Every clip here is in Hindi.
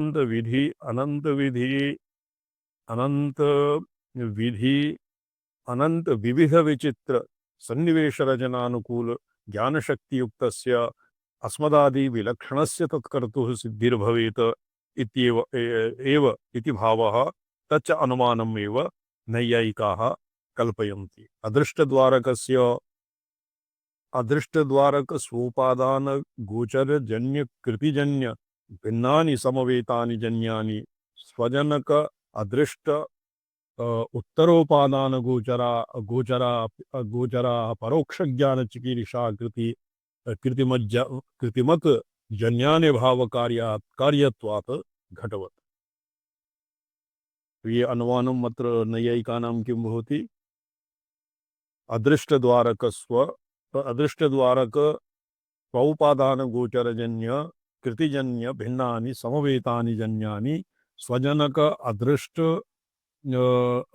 विधि अनंत विधि अनंत विधि अनंत विविध विचित्र सन्निवेश रचनानुकूल ज्ञान शक्ति युक्तस्य अस्मदादि विलक्षणस्य तत्कर्तुः सिद्धिर्भवेत् इत्येव एव इति भावः तच्च अनुमानम् एव नैयायिकाः कल्पयन्ति। अदृष्टद्वारक स्वोपादान गोचर जन्य कृतिजन्य भिन्नानि समवेतानि जन्यानि स्वजनक अदृष्ट उत्तरोपादान गोचरा गोचरा गोचरा परोक्ष ज्ञान चिकीर्षा कृतिमत जन्यानि भाव कार्यत्वात् घटवत्। ये अनुमानम् अत्र नैयायिकानां किं भवति? अदृष्टद्वारक स्वौपादान गोचरजन्य कृतिजन्य भिन्नानि समवेतानि जन्यानि स्वजनक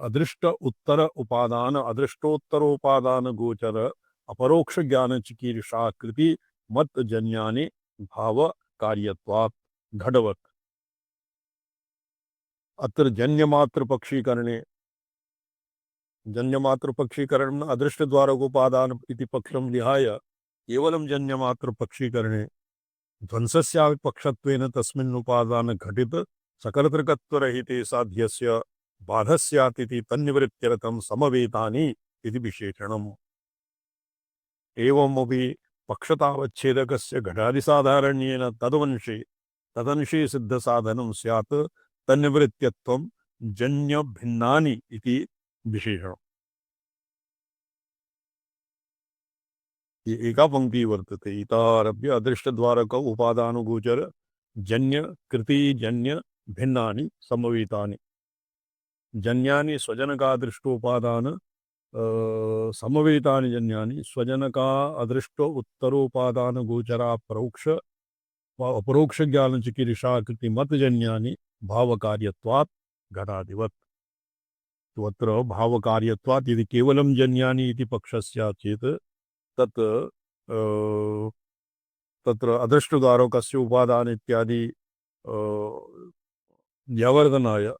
अदृष्ट उत्तर उपादान अदृष्टोत्तरोपादान गोचर अपरोक्ष ज्ञान चिकीर्षा कृति मत जन्यानि भाव कार्यत्वात् घटवत्। अत्र जन्यमात्र पक्षीकरण अदृष्ट द्वारकोपादान इति पक्षं विहाय केवलं जन्यमात्र पक्षीकरणे ध्वंसस्यापि पक्षत्वेन तस्मिन् उपादान घटित सकर्तृकत्वरहिते साध्यस्य बाधस्यातिथि तन्निवृत्त्यर्थं समवेतानि इति विशेषणम्। एवमपि पक्षतावच्छेदकस्य घटादिसाधारण्येन तदंशे सिद्धसाधनं स्यात् तन्निवृत्त्यत्वं जन्य भिन्नानि इति विशेषणम्। ये एका पंक्ति वर्तते। इतारभ्य अदृष्टद्वारक उपादानुगोचर जन्य कृति जन्य भिन्नानि समवेतानि जन्यानि स्वजनका दृष्टोपादान समवेतानि जन्यानि स्वजनका अदृष्ट उत्तरोपादान गोचरा अपरोक्ष ज्ञान चिकीर्षा कृति मत जन्यानि भाव कार्यत्वात् घटादिवत्। तो अत्र भाव कार्यत्वात् यदि केवलं जन्यानि इति पक्षस्य चेत् तत् तत्र अदृष्टद्वारकस्य उपादान इत्यादि व्यावर्धनाय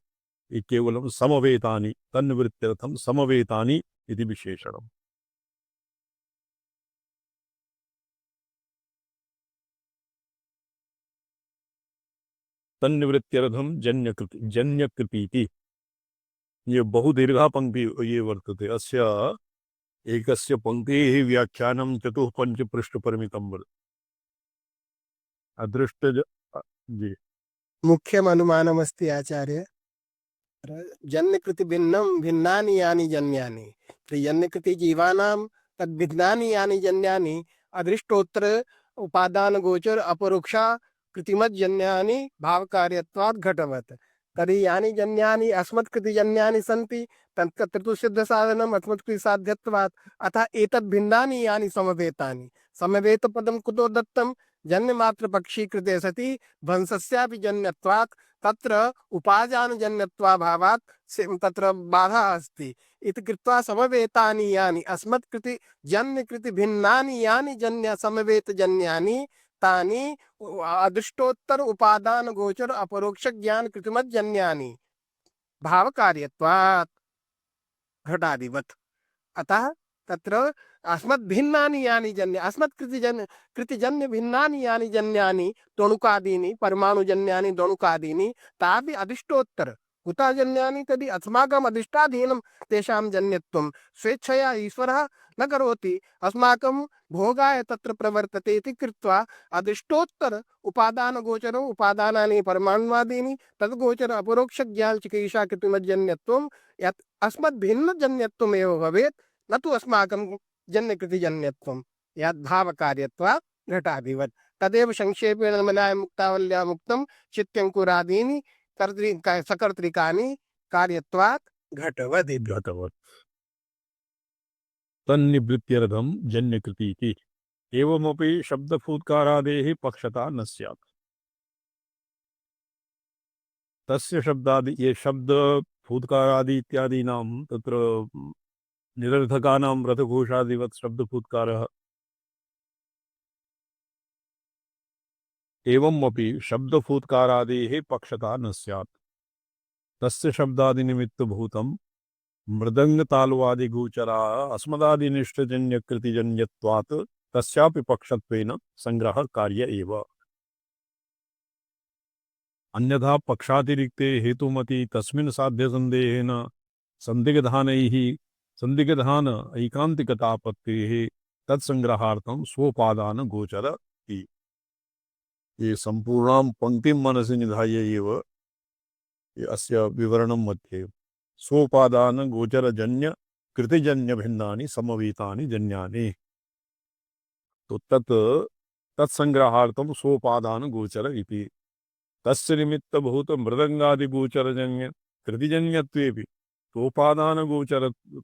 केवलं समवेतानि तन्निवृत्त्यर्थं समवेतानि इति विशेषणम्। तन्निवृत्त्यर्थं जन्यकृति ये बहुदीर्घा पंक्ति ये वर्तते। अस्य एकस्य पंक्तेः व्याख्यानं चतुःपञ्च पृष्ठपरिमितं वर्तते। अदृष्ट जी मुख्यम् अनुमानमस्ति आचार्य। जन्यकृति भिन्नं भिन्नानि यानि जन्यानि जन्यकृति जीवानां तद्भिन्नानि यानि जन्यानि अदृष्टोत्तर उपादान गोचर अपरोक्षा कृतिमज्जन्यानि भावकार्यत्वात् घटवत्। तर्हि यानि जन्यानि अस्मत्कृतिजन्यानि सन्ति तत्र तु सिद्धसाधनम् अस्मत्कृतिसाध्यत्वात्। अतः एतद्भिन्नानि यानि समवेतानि समवेतपदं कुतो दत्तं? जन्यमात्रपक्षीकृते सति ध्वंसस्यापि जन्यत्वात् तत्र उपादानजन्यत्वाभावात् तत्र बाधा अस्ति इति कृत्वा समवेतानि यानि अस्मत्कृति जन्यकृति भिन्नानि यानि जन्य समवेत जन्यानि तानि अदृष्टोत्तर उपादान गोचर अपरोक्ष ज्ञान कृतिमत जन्यानि भाव कार्यत्वात् घटादिवत्। अतः तत्र अस्मद्भिन्नानि यानि जन्य कृतिजन्य भिन्नानि यानि जन्यानि तणुकादीनि परमाणुजन्यानि दणुकादीनि तापि अदिष्टोत्तर कुतः जन्यानि तर्हि अस्माकम् अधिष्ठाधीनं तेषां जन्यत्वं स्वेच्छया ईश्वरः न करोति, अस्माकं भोगाय तत्र प्रवर्तते इति कृत्वा अधिष्ठोत्तर उपादान गोचरो उपादानानि परमाणुवादीनि तद्गोचर अपरोक्ष ज्ञान चिकीर्षा कृतिमज्जन्यत्वं यत् अस्मद्भिन्नजन्यत्वमेव भवेत् न तु अस्माकं जन्यकृतिजन्यत्वं यद्भावकार्यत्वात् घटादिवत्। तदेव संक्षेपेण मनाय मुक्तावल्याम् उक्तं चित्यङ्कुरादीनि सकर्तृकानि कार्यत्वात् घटवत्। तन्निवृत्त्यर्थं जन्यकृति इति। एवमपि शब्दफूत्कारादेः पक्षता न स्यात्। तस्य शब्दादि ये शब्द फूत्कारादि इत्यादीनां तत्र निरर्थकानां रथघोषादिवत् शब्दफूत्कारः एवमपि शब्दफूत्कारादेः पक्षता न स्यात् तस्य शब्दादिनिमित्तभूतं मृदङ्गतालवादिगोचरा अस्मदादिनिष्ठजन्यकृतिजन्यत्वात् तस्यापि पक्षत्वेन संग्रह कार्य एव। अन्यथा पक्षातिरिक्ते हेतुमति तस्मिन् साध्यसन्देहेन संदिग्धानैः संदिग्धान ऐकान्तिकतापत्तेः तत्संग्रहार्थं स्वोपादान गोचर इति। ये संपूर्णां पंक्तिं मनसि निधाय एव अस्य विवरणं मध्ये स्वोपादान गोचरजन्य कृतिजन्य भिन्नानि समवेतानि जन्यानि तो तत्संग्रहार्थं स्वोपादान गोचर इति तस्य निमित्तभूत मृदंगादि गोचरजन्य कृतिजन्यत्वेपि सोपादान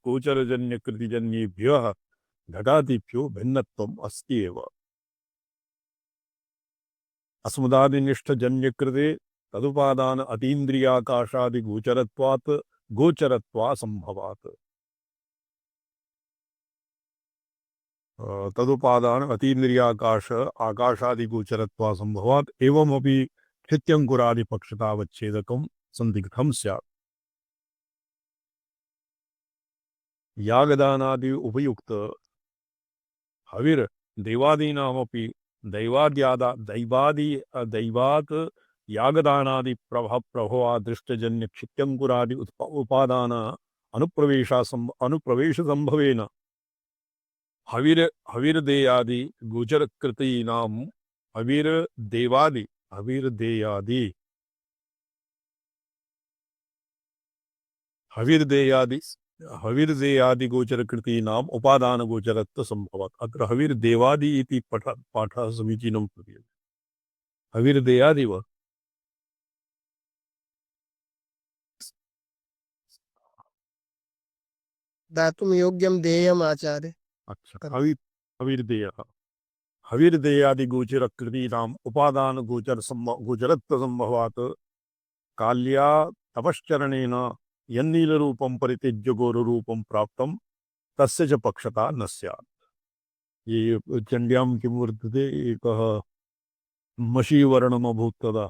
गोचरजन्य कृतिजन्येभ्यः घटादिभ्यो भिन्नत्वम् अस्ति एव। अस्मदादिनिष्ठजन्यकृते तदुपादान अतीन्द्रियाकाशादि गोचरत्वा संभवात् तदुपादान अतीन्द्रियाकाश आकाशादि गोचरत्वा संभवात् एवमपि क्षित्यंकुरादि पक्षतावच्छेदकं संदिग्धं स्यात्। यागदानादि उपयुक्त हविर देवादीनामपि दैवात् यागदानादि प्रभवा दृष्टजन्य क्षित्यंकुरादि उपादान अनुप्रवेश संभवेन हविर्देयादि गोचरकृतीनां हविर्देयादि गोचरकृतीनाम् उपादान गोचरत्व संभवत्। अत्र हविर्देवादि इति पाठः समीचीनं प्रतीयते। हविर्देयादि वा दातुं योग्यं देयम् आचार्य। अच्छा हविर्देयः हविर्देयादि गोचरकृतीनाम् उपादान गोचरत्व संभवात् काल्या तपश्चरणेन यन्नीलरूपं परित्यज्य घोररूपं प्राप्तं तस्य च पक्षता न स्यात्। ये चंड्यां किं वर्तते एकः मशीवर्णमभूत् तदा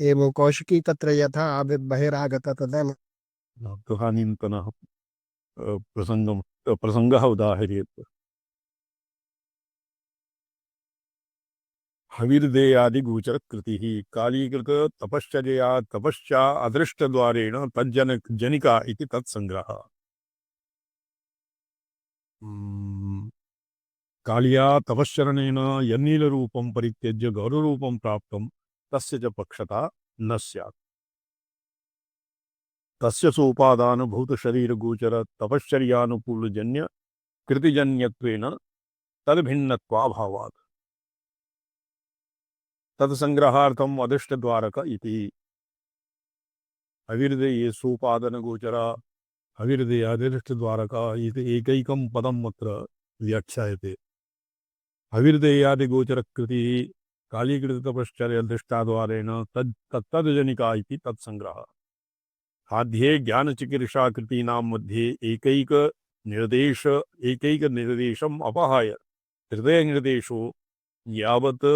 एवं कौशिकी तत्र यथा बहिरागत तदा तदानीन्तनः प्रसङ्गः उदाहरेत्। हविर्देयादि गोचरकृतिः कालीकृत तपश्चा अदृष्टद्वारेण जनिका इति तत्संग्रहः। कालिया तपश्चरणेन यन्नीलरूपं परित्यज्य गौररूपं प्राप्तं तस्य च पक्षता न स्यात्। तस्य सोपादानभूतशरीरगोचर तपश्चर्यानुकूलजन्य कृतिजन्यत्वेन तद्भिन्नत्वाभावात् तत्संग्रहार्थम् अदृष्टद्वारक इति। हविर्देये सोपादनगोचरा हविर्देयादिष्टद्वारका इति एकैकं पदम् अत्र व्याख्यायते। हविर्देयादिगोचरकृतिः कालीकृततपश्चर्यदृष्टाद्वारेण तद्जनिका इति तत्संग्रहः। साध्ये ज्ञानचिकीर्षाकृतीनां मध्ये एकैकनिर्देशम् अपहाय हृदयनिर्देशो यावत्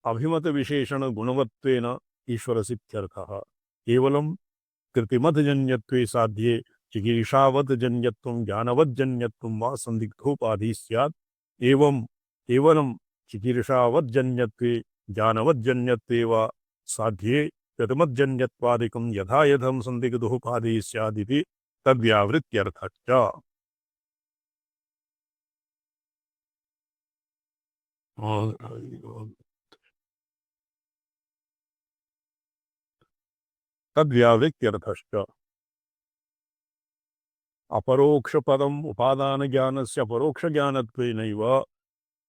अभिमतविशेषणगुणवत्वेन ईश्वरसिद्ध्यर्थः। केवलं कृतिमतजन्यत्वे साध्ये चिकीर्षावतजन्यत्वं ज्ञानवज्जन्यत्वं वा संदिग्धोपाधिः स्यात्। एवं केवलं चिकीर्षावज्जन्यत्वे ज्ञानवज्जन्यत्वे वा साध्ये कृतिमज्जन्यत्वादिकं यथा यथं संदिग्धोपाधिः स्यादिति तद्व्यावृत्त्यर्थश्च। तद्व्यावृत्त्यर्थश्च अपरोक्षपदम् उपादानज्ञानस्य परोक्षज्ञानत्वेनैव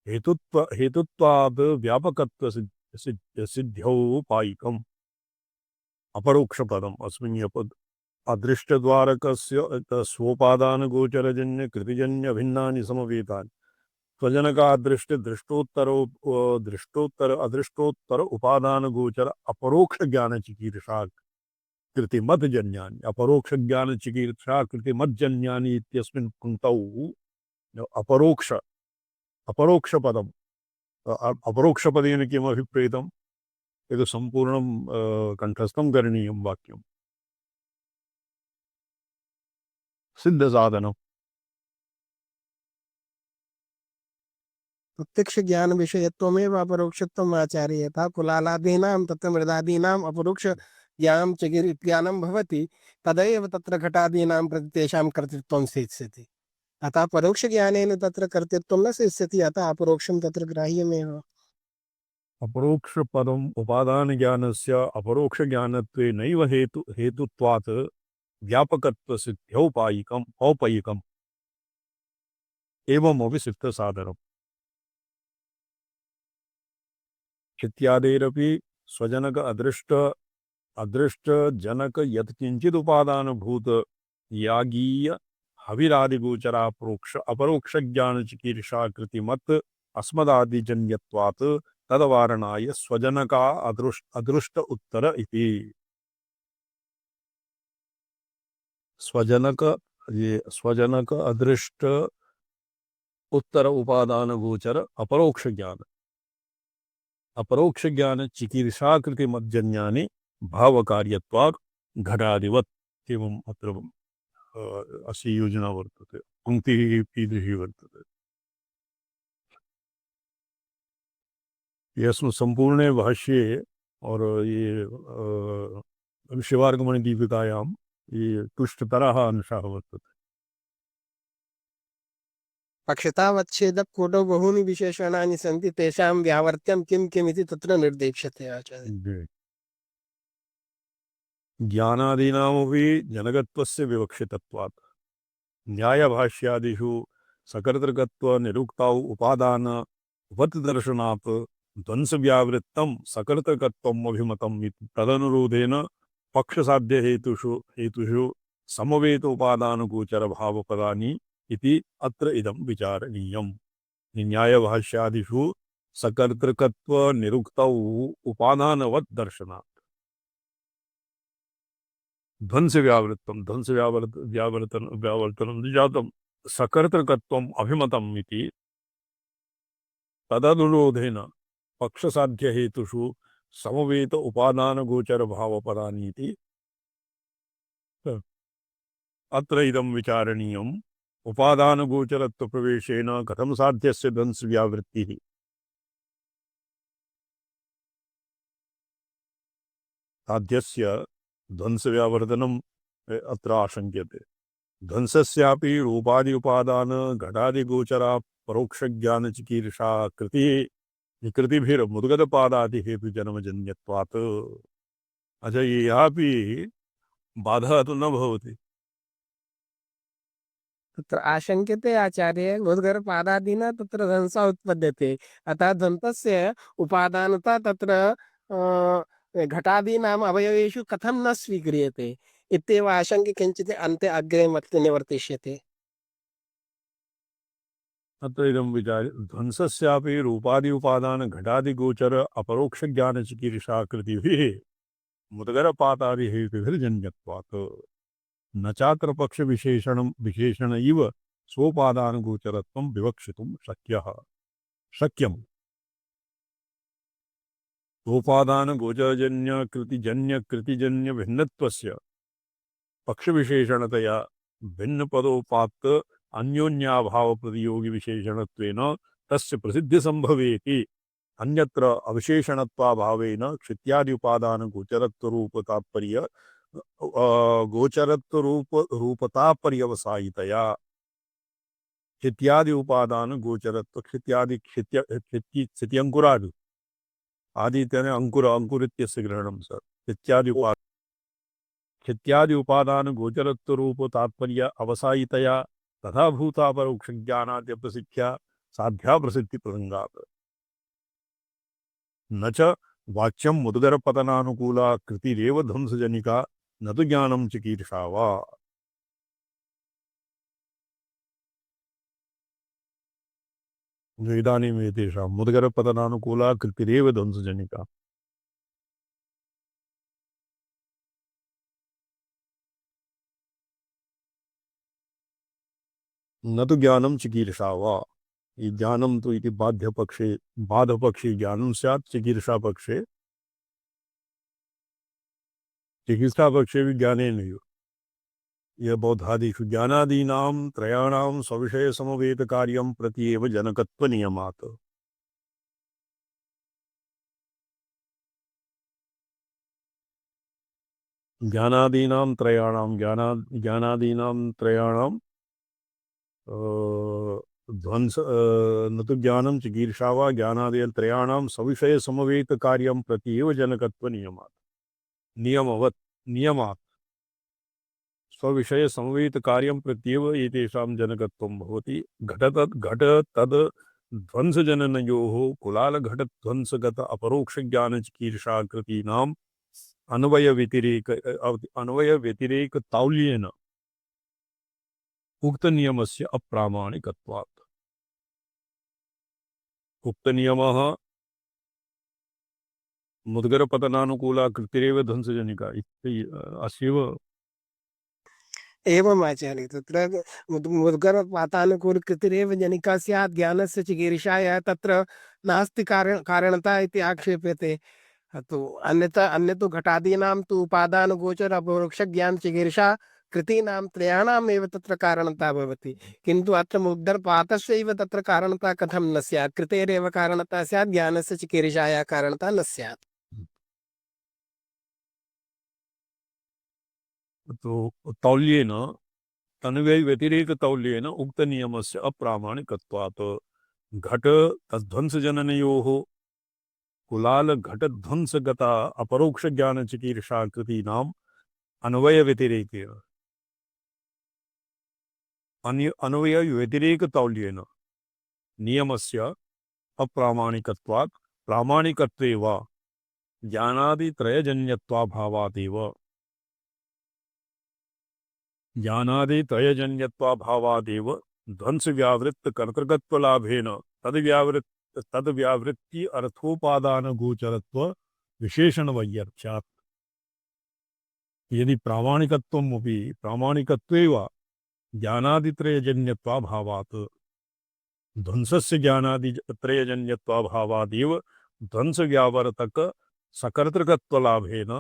हेतुत्वाद् व्यापकत्वसिद्ध्यौ पायिकम्। अपरोक्षपदम् अस्मिन् अदृष्टद्वारकस्य स्वोपादानगोचरजन्य कृतिजन्य भिन्नानि समवेतानि दृष्टोत्तर अदृष्टोत्तर उपादानगोचर अपरोक्षज्ञानचिकीर्षा कृतिमज्जन्यानि अपरोक्षज्ञानचिकीर्षा कृतिमज्जन्यानि इत्यस्मिन् पंक्तौ अपरोक्ष अपरोक्षपदम् अपरोक्षपदेन किम् अभिप्रेतम् यद् सम्पूर्णं कण्ठस्थं करणीयं वाक्यं सिद्धसाधनम् प्रत्यक्ष ज्ञान विषयत्वमेव अपरोक्षत्वम् आचार्य यथा कुलालादीनां तत्र मृदादीनाम् अपरोक्ष ज्ञानं च ज्ञानं भवति तदैव तत्र घटादीनां प्रति तेषां कर्तृत्वं सिद्ध्यति अतः परोक्ष ज्ञानेन तत्र कर्तृत्वं न सिद्ध्यति अतः अपरोक्षं तत्र ग्राह्यमेव अपरोक्षपदम् उपादानज्ञानस्य अपरोक्षज्ञानत्वेनैव हेतुत्वात् व्यापकत्वसिद्ध्यौपायिकम् औपयिकम् एवमपि सिद्धसाधनम् इत्यादेरपि स्वजनक अदृष्टजनक यत्किञ्चिदुपादानभूत यागीय हविरादिगोचरापरोक्ष अपरोक्षज्ञानचिकीर्षाकृतिमत् अस्मदादिजन्यत्वात् तदवारणाय स्वजनका अदृष्ट उत्तर इति स्वजनक ये स्वजनक अदृष्ट उत्तर उपादान गोचर अपरोक्ष ज्ञान चिकीर्षाकृति मज्जन्यानि भाव कार्यत्वात् घटादिवत् एवं अत्र असी योजना वर्तते पंक्तिः कीदृशी वर्तते यस्मिन् संपूर्णे भाष्ये और ये शिवार्गमणि दीपिकायां ये तुष्टतरः अंशः वर्तते पक्षतावच्छेदक कोटौ बहूनि विशेषणानि सन्ति तेषां व्यावर्त्यं किं किम् इति तत्र निर्देश्यते आचार्य ज्ञानादीनामपि जनकत्वस्य विवक्षितत्वात् न्यायभाष्यादिषु सकर्तृकत्वनिरुक्तौ उपादान उपतदर्शनात् ध्वंसव्यावृत्तं सकर्तृकत्वम् अभिमतम् इति तदनुरोधेन पक्षसाध्यहेतुषु समवेत उपादानगोचरभावपदानि इति अत्र इदं विचारणीयम् न्यायभाष्यादिषु सकर्तृकत्वनिरुक्तौ उपादानवत् दर्शनात् व्यावर्तनं जातं सकर्तृकत्वम् अभिमतम् इति तदनुरोधेन पक्षसाध्यहेतुषु समवेत उपादानगोचरभावपदानि इति अत्र इदं विचारणीयम् उपादानगोचरत्वप्रवेशेन कथं साध्यस्य ध्वंसव्यावृत्तिः साध्यस्य ध्वंसव्यावर्तनम् अत्र आशङ्क्यते ध्वंसस्यापि रूपादि उपादान घटादिगोचरा परोक्षज्ञानचिकीर्षा कृतिः विकृतिभिर्मुद्गतपादादिहेतुजन्मजन्यत्वात् अच्छा यापि बाधा तो न भवति तत्र आशङ्क्यते आचार्य मुद्गरपादादिना तत्र ध्वंसः उत्पद्यते अतः ध्वंसस्य उपादानता तत्र घटादीनाम् अवयवेषु कथं न स्वीक्रियते इत्येव आशङ्क्य किञ्चित् अन्ते अग्रे मत् निवर्तिष्यते अत्र इदं विचार्य ध्वंसस्यापि रूपादि उपादान घटादिगोचर अपरोक्षज्ञानचिकीर्षाकृतिभिः मुद्गरपादादिहेतुभिर्जन्यत्वात् न चात्र विशेषण इव स्वोपादानगोचरत्वं विवक्षितुं शक्यम् स्वोपादानगोचरजन्य भिन्नत्वस्य पक्षविशेषणतया भिन्नपदोपात्त अन्योन्याभाव प्रतियोगी विशेषणत्वेन तस्य प्रसिद्धि संभवेति अन्यत्र अविशेषणत्वाभावेन क्षित्यादि उपादान गोचरत्व रूप तात्पर्य गोचरत्व रूपतापर्यवसायितया क्षित्यादि उपादान गोचरत्व क्षित्यंकुरादि आदि अंकुरित्यस्य ग्रहणं सर क्षित्यादि उपादान गोचरत्व रूप तात्पर्य अवसायितया तथा भूता परोक्ष ज्ञानाद्य प्रसिद्ध्या साध्या प्रसिद्धि प्रसंगात् न च वाच्यं मुद्गर पतनानुकूला कृतिरेव ध्वंसजनिका न तु ज्ञानं चिकीर्षा वा इदानीमेतेषां मुद्गर पतनानुकूला कृतिरेव ध्वंसजनिका न तु ज्ञानं चिकीर्षा वा ज्ञानं तु इति बाधपक्षे ज्ञानं स्यात् चिकीर्षापक्षे भी ज्ञानेनैव यह बौद्धादिषु ज्ञानादीनां त्रयाणां सविषयसमवेतकार्यं प्रति एव जनकत्वनियमात् ज्ञानादीनां त्रयाणां ध्वंस न तो ज्ञानं चिकीर्षा वा ज्ञानादयत्रयाणां सविषयसमवेतकार्यं प्रति एव जनकत्वनियमात् नियमवत् नियमात् स्वविषयसमवेतकार्यं प्रत्येव एतेषां जनकत्वं भवति घट तद् ध्वंसजननयोः कुलालघटध्वंसगत अपरोक्षज्ञानचिकीर्षाकृतीनाम् अन्वयव्यतिरेकताौल्येन उक्तनियमस्य अप्रामाणिकत्वात् उक्तनियमः मुद्गरपतनानुकूला ध्वंसजनिका अस्यैव एवम् आचार्य तत्र मुद्गरपातानुकूलकृतिरेव जनिका स्यात् ज्ञानस्य चिकीर्षाया तत्र नास्ति कारणता इति आक्षेप्यते। तो अन्यतो घटादीनां तु उपादानगोचर अपरोक्षज्ञान चिकीर्षा कृतीनां त्रयाणाम् एव तत्र कारणता भवति, किन्तु अत्र मुद्गरपातस्यैव तत्र कारणता कथं न स्यात्? कृतेरेव कारणता स्यात्, ज्ञानस्य चिकीर्षाया कारणता न स्यात्। तो तौल्येन तन्वयव्यतिरेकतौल्येन उक्तनियमस्य अप्रामाणिकत्वात् घट तद्ध्वंसजननयोः कुलालघटध्वंसगता अपरोक्षज्ञानचिकीर्षाकृतीनाम् अन्वयव्यतिरेकतौल्येन नियमस्य अप्रामाणिकत्वात् प्रामाणिकत्वे वा ज्ञानादित्रयजन्यत्वाभावादेव ध्वंसव्यावृत्तकर्तृकत्वलाभेन तद्व्यावृत्ति अर्थोपादानगोचरत्व विशेषणवैयर्थ्यात् यदि प्रामाणिकत्वे वा ज्ञानादित्रयजन्यत्वाभावात् ध्वंसस्य ज्ञानादित्रयजन्यत्वाभावादेव ध्वंसव्यावर्तक सकर्तृकत्वलाभेन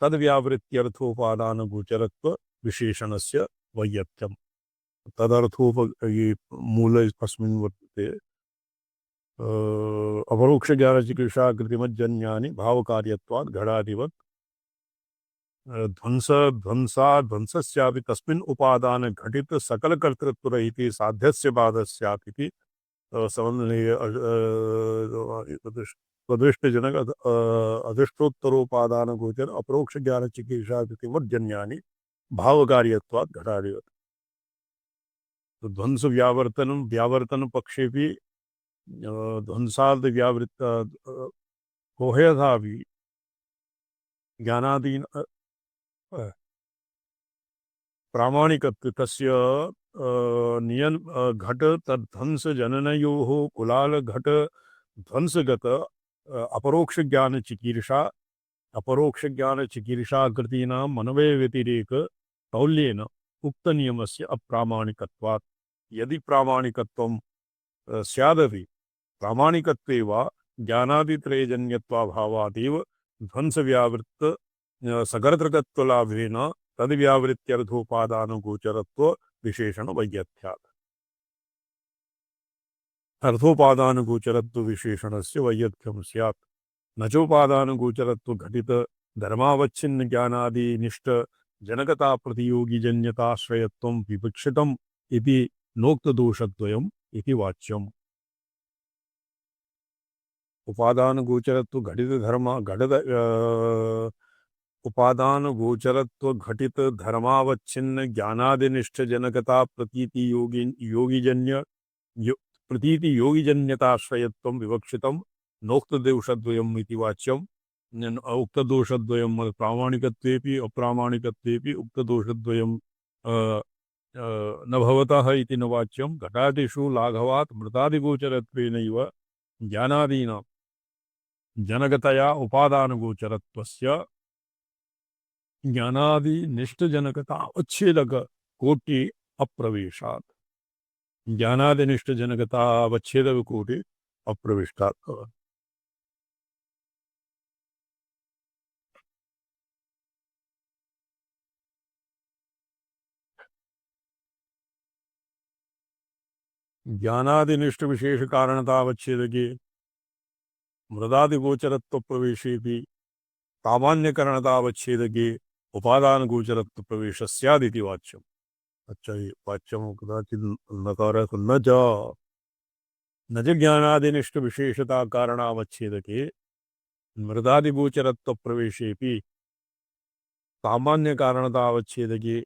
तद्व्यावृत्त्यर्थोपादानगोचरत्व विशेषणस्य वैयर्थ्यम् ये मूल अस्मिन् वर्तते अपरोक्षज्ञानचिकीर्षाकृतिमज्जन्यानि भावकार्यत्वात् घटादिवत् ध्वंसस्यापि तस्मिन् उपादान घटित सकलकर्तृत्वरहिते साध्यस्य बाधस्यापि स्वदृष्टजनक अधिष्ठोत्तरोपादानगोचर अपरोक्षज्ञानचिकीर्षाकृतिमज्जन्यानि भावकार्यत्वात् घटादिवत् तो ध्वंस व्यावर्तन पक्षे भी ध्वंसाद व्यावृत्त कोहेधा भी ज्ञानादीन प्रामाणिकत्व तस्य नियन घट तद्ध्वंस जननयोः कुलाल घट ध्वंसगत अपरोक्ष ज्ञान चिकीर्षा कृतीनां मनवय व्यतिरेक तौल्येन उक्त नियमस्य अप्रामाणिकत्वात् यदि प्रामाणिकत्वं स्यादपि प्रामाणिकत्वे वा ज्ञानादित्रयजन्यत्वाभावादेव ध्वंसव्यावृत्त सकर्तृकत्वलाभेन तद्व्यावृत्त्यर्थोपादानगोचरत्व विशेषणवैयथ्यात् अर्थोपादानगोचरत्व विशेषणस्य वैयथ्यं स्यात् न चोपादानगोचरत्व घटित धर्मावच्छिन्न ज्ञानादिनिष्ठ जनकता प्रतियोगिजन्यताश्रयत्वं विवक्षितम् इति नोक्तदोषद्वयम् इति वाच्यम् उपादानगोचरत्व घटित धर्म घटित उपादानगोचरत्व घटित धर्मावच्छिन्न ज्ञानादिनिष्ठ जनकता प्रतीति योगिजन्यताश्रयत्वं विवक्षितम् नोक्तदोषद्वयम् इति वाच्यम् उक्तदोषद्वयं प्रामाणिकत्वेपि अप्रामाणिकत्वेपि उक्तदोषद्वयं न भवतः इति न वाच्यं घटादिषु लाघवात् मृतादिगोचरत्वेनैव ज्ञानादीनां जनकतया उपादानगोचरत्वस्य ज्ञानादिनिष्ठजनकता उच्छेदक कोटि अप्रवेशात् ज्ञानादिनिष्ठजनकतावच्छेदविकूटे अप्रविष्टात् भवति। ज्ञानादिनिष्ठविशेषकारणतावच्छेदके मृदादिगोचरत्वप्रवेशेऽपि सामान्यकरणतावच्छेदके उपादानगोचरत्वप्रवेशः स्यादिति वाच्यम्। अच्छा, ये वाच्यं कदाचित् नकारः न च ज्ञानादिनिष्ठविशेषता कारणावच्छेदके मृदादिगोचरत्वप्रवेशेऽपि सामान्यकारणतावच्छेदके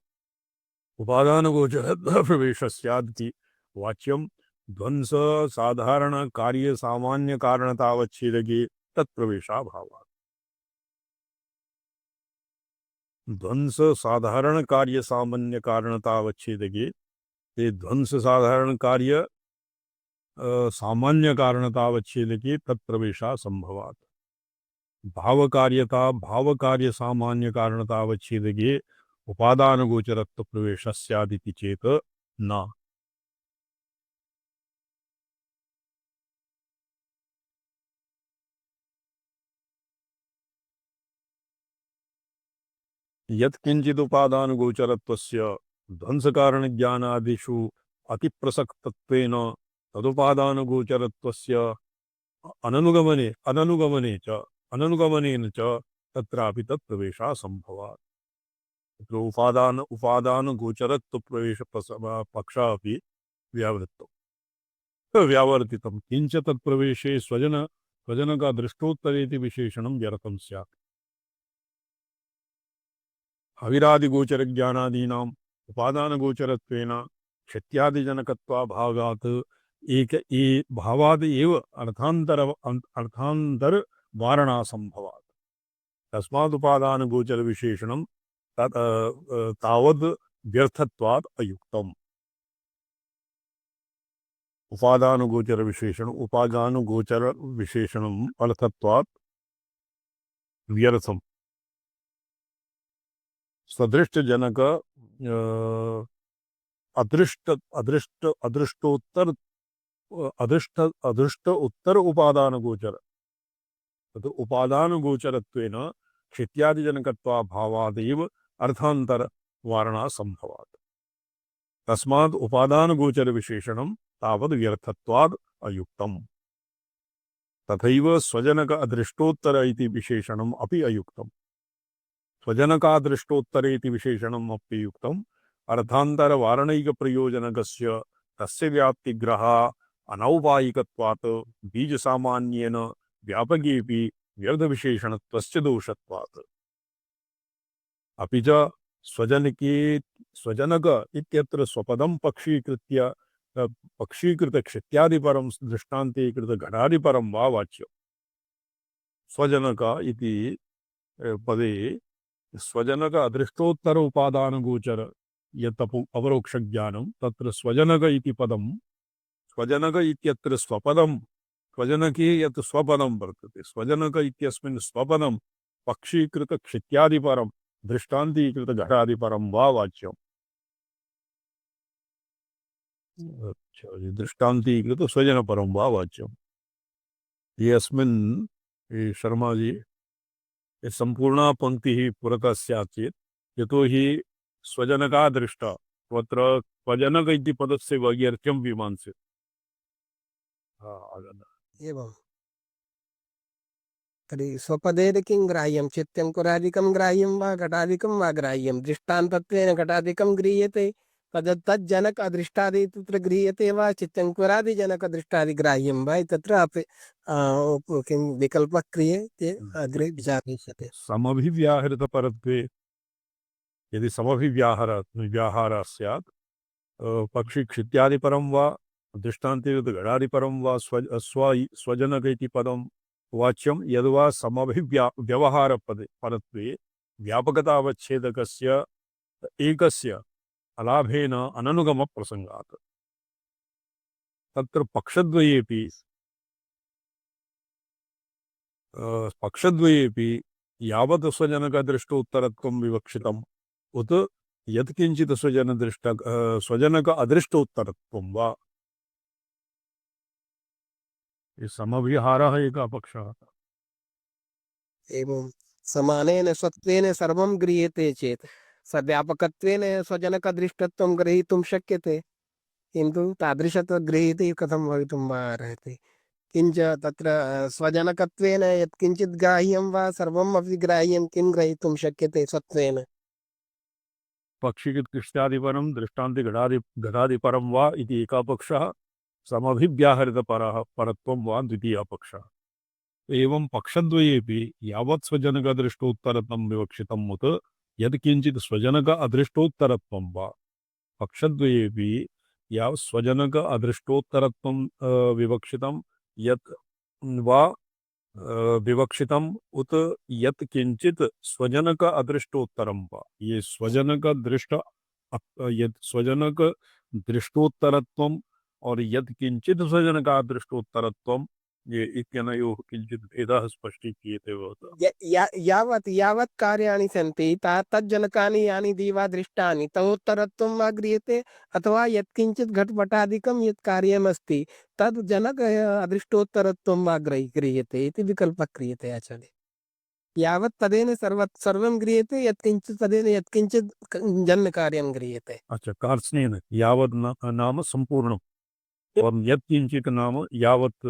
उपादानगोचरत्वप्रवेशः स्यादिति वाच्यं। ध्वंस साधारण कार्य सामान्य कारणतावच्छेदके तत्प्रवेशाभावात्। ध्वंस साधारण कार्य सामान्य कारणतावच्छेदके ते ध्वंस साधारण कार्य सामान्य कारणतावच्छेदके तत्प्रवेशा संभवात्। भाव कार्यता भाव कार्य सामान्य कारणतावच्छेदके उपादानगोचरत्व प्रवेशः स्यादिति चेत न। यत्किंचिदुपादानगोचरत्वस्य ध्वंसकारणज्ञानादिषु अतिप्रसक्तत्वेन तदुपादानगोचरत्वस्य अननुगमनेन च तत्रापि तत्प्रवेशः संभवात्। तत्र उपादानगोचरत्वप्रवेश पक्षः अपि व्यावर्तितं किंच तत्प्रवेशे स्वजनका दृष्टोत्तरेति विशेषणं व्यर्थं स्यात्। अविरादिगोचरज्ञानादीनाम् उपादानगोचरत्वेन क्षत्यादिजनकत्वाभावात् भावाद् एव अर्थान्तरवारणा संभवात्। तस्मादुपादानगोचरविशेषणं तावद् व्यर्थत्वात् अयुक्तम्। उपादानगोचरविशेषणम् अर्थत्वात् व्यर्थम्। सदृष्टजनक अदृष्ट उत्तर उपादानगोचर तत् उपादानगोचरत्वेन क्षित्यादिजनकत्वाभावादेव अर्थान्तरवारणा संभवात्। तस्मात् उपादानगोचरविशेषणं तावद् व्यर्थत्वाद् अयुक्तम्। तथैव स्वजनक अदृष्टोत्तर इति विशेषणम् अपि अयुक्तम्। स्वजनकादृष्टोत्तरेति विशेषणम् अप्युक्तम्। अर्थान्तरवारणैकप्रयोजनकस्य तस्य व्याप्तिग्रह अनौपायिकत्वात् बीजसामान्येन व्यापकेऽपि व्यर्थविशेषणत्वस्य दोषत्वात्। अपि च स्वजनक इत्यत्र स्वपदं पक्षीकृतक्षत्यादिपरं दृष्टान्तीकृतघटादिपरं वा वाच्यम्। स्वजनक इति पदे स्वजनक अदृष्टोत्तर उपादानगोचर यत् अपरोक्षज्ञानं तत्र स्वजनक इति पदं स्वजनक इत्यत्र स्वपदं स्वजनके यत् स्वपदं वर्तते स्वजनक इत्यस्मिन् स्वपदं पक्षीकृतक्षित्यादिपरं दृष्टान्तीकृतघटादिपरं वा वाच्यम्। दृष्टान्तीकृत स्वजनपरं वा वाच्यम्। ये अस्मिन् शर्मा जी ये संपूर्णा पंक्तिः पुरतः स्यात् चेत् यतोहि स्वजनका दृष्टा तत्र स्वजनक इति पदस्य वैयर्थ्यं मीमांस्यते। एवं तर्हि स्वपदेन किं ग्राह्यं चित्यङ्कुरादिकं ग्राह्यं वा घटादिकं वा ग्राह्यं दृष्टान्तत्वेन घटादिकं गृह्यते तज्जनक अदृष्टादि तत्र गृह्यते वा चित्यङ्कुरादिजनकदृष्टादि ग्राह्यं वा तत्रापि किं विकल्पः क्रियते अग्रे विचार्यते। समभिव्याहृतपरत्वे यदि समभिव्याहारः स्यात् पक्षीक्षित्यादिपरं वा दृष्टान्तीकृतघटादिपरं वा स्वजनक इति पदं वाच्यं। यद्वा समभिव्यवहारपरत्वे व्यापकतावच्छेदकस्य एकस्य अलाभेन अननुगमप्रसङ्गात् तत्र पक्षद्वयेपि यावत् स्वजनकदृष्टोत्तरत्वं विवक्षितम् उत यत्किञ्चित् स्वजनक अदृष्टोत्तरत्वं वा ये समविहारः एकः पक्षः। एवं समानेन स्वत्वेन सर्वं गृह्यते चेत् सव्यापकत्वेन स्वजनकदृष्टत्वं ग्रहीतुं शक्यते, किन्तु तादृशत्वं गृहीते कथं भवितुं वा अर्हति। किञ्च तत्र स्वजनकत्वेन यत्किञ्चित् ग्राह्यं वा सर्वमपि ग्राह्यं किं ग्रहीतुं शक्यते स्वत्वेन। पक्षिकृत्कृष्ट्यादिपरं दृष्टान्ते घटादिपरं वा इति एकः पक्षः, समभिव्याहृतपरः परत्वं वा द्वितीयः पक्षः। एवं पक्षद्वयेपि यावत् स्वजनक अदृष्टोत्तरत्वं विवक्षितम् उत यत्किञ्चित् स्वजनक अदृष्टोत्तरत्वं वा, पक्षद्वयेपि यावत् स्वजनक अदृष्टोत्तरत्वं विवक्षितं यत् वा विवक्षितम् उत यत् किंचित स्वजनक अदृष्टोत्तरम वा, ये स्वजनक दृष्ट यत् स्वजनक दृष्टोत्तरत्वम और यत् किंचित स्वजनक अदृष्टोत्तरत्वम, ये इत्यनयोः किंचित भेदः स्पष्टीक्रियते भवता। यावत् यावत् कार्याणि सन्ति तज्जनकानि यानि दीवा दृष्टानि तदुत्तरत्वं वा गृह्यते, अथवा यत्किञ्चित् घटपटादिकं यत् कार्यमस्ति तद् जनक अदृष्टोत्तरत्वं वा गृह्यते इति विकल्पः क्रियते आचार्य। यावत् तदेन सर्वं गृह्यते, यत्किञ्चित् तदेन यत्किञ्चित् जन्यकार्यं गृह्यते। अच्छा, कार्त्स्नेन यावत् नाम संपूर्णम्, और यत् किंचित नाम यावत्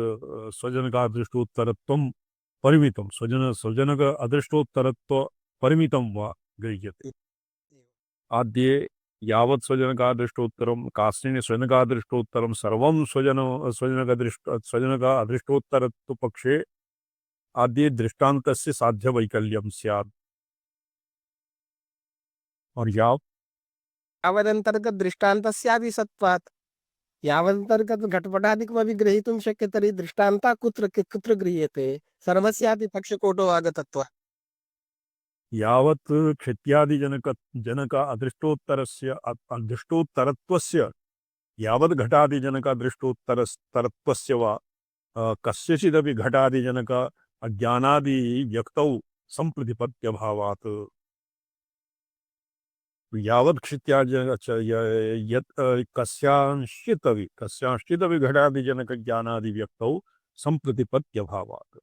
स्वजनक अदृष्टोत्तरत्वं परिमितं, स्वजनक अदृष्टोत्तरत्व परिमितं वा गृह्यते। आद्ये यावत् स्वजनकादृष्टोत्तरं कास्नेन स्वजनकादृष्टोत्तरं सर्वं स्वजनक अदृष्टोत्तरत्व पक्षे आद्ये दृष्टान्तस्य साध्य वैकल्यं स्यात्। और यावदन्तर्गत दृष्टान्तस्यापि सत्त्वात् यावदन्तर्गत घटपटादिकमपि ग्रहीतुं शक्यते, तर्हि दृष्टान्तः कुत्र गृह्यते, सर्वस्यापि पक्षकोटो आगतत्वात्। यावत् जनक अदृष्टोत्तरस्य अदृष्टोत्तरत्वस्य यावत् घटादिजनक अदृष्टोत्तरत्वस्य वा कस्यचिदपि घटादिजनक अज्ञानादि व्यक्तौ संप्रतिपत्त्यभावात्, यावत् कस्यांश्चिदपि घटादिजनक ज्ञानादि व्यक्तौ संप्रतिपत्त्यभावात्।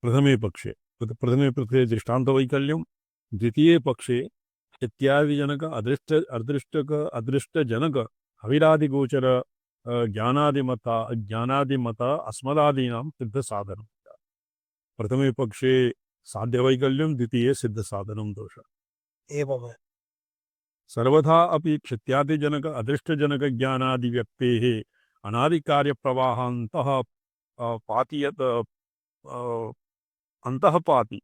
प्रथमे पक्षे प्रथमे पक्षे दृष्टान्तवैकल्यं, द्वितीये पक्षे इत्यादिजनक अदृष्टजनक हविरादिगोचर ज्ञानादिमता अस्मदादीनां सिद्धसाधनं। प्रथमे पक्षे साध्यवैकल्यं, द्वितीये सिद्धसाधनं दोष। एवं सर्वथा अपि क्षित्यादिजनक अदृष्टजनक ज्ञानादि व्यक्तेः अनादिकार्य प्रवाहान्तः पाति यत् अंतः पाति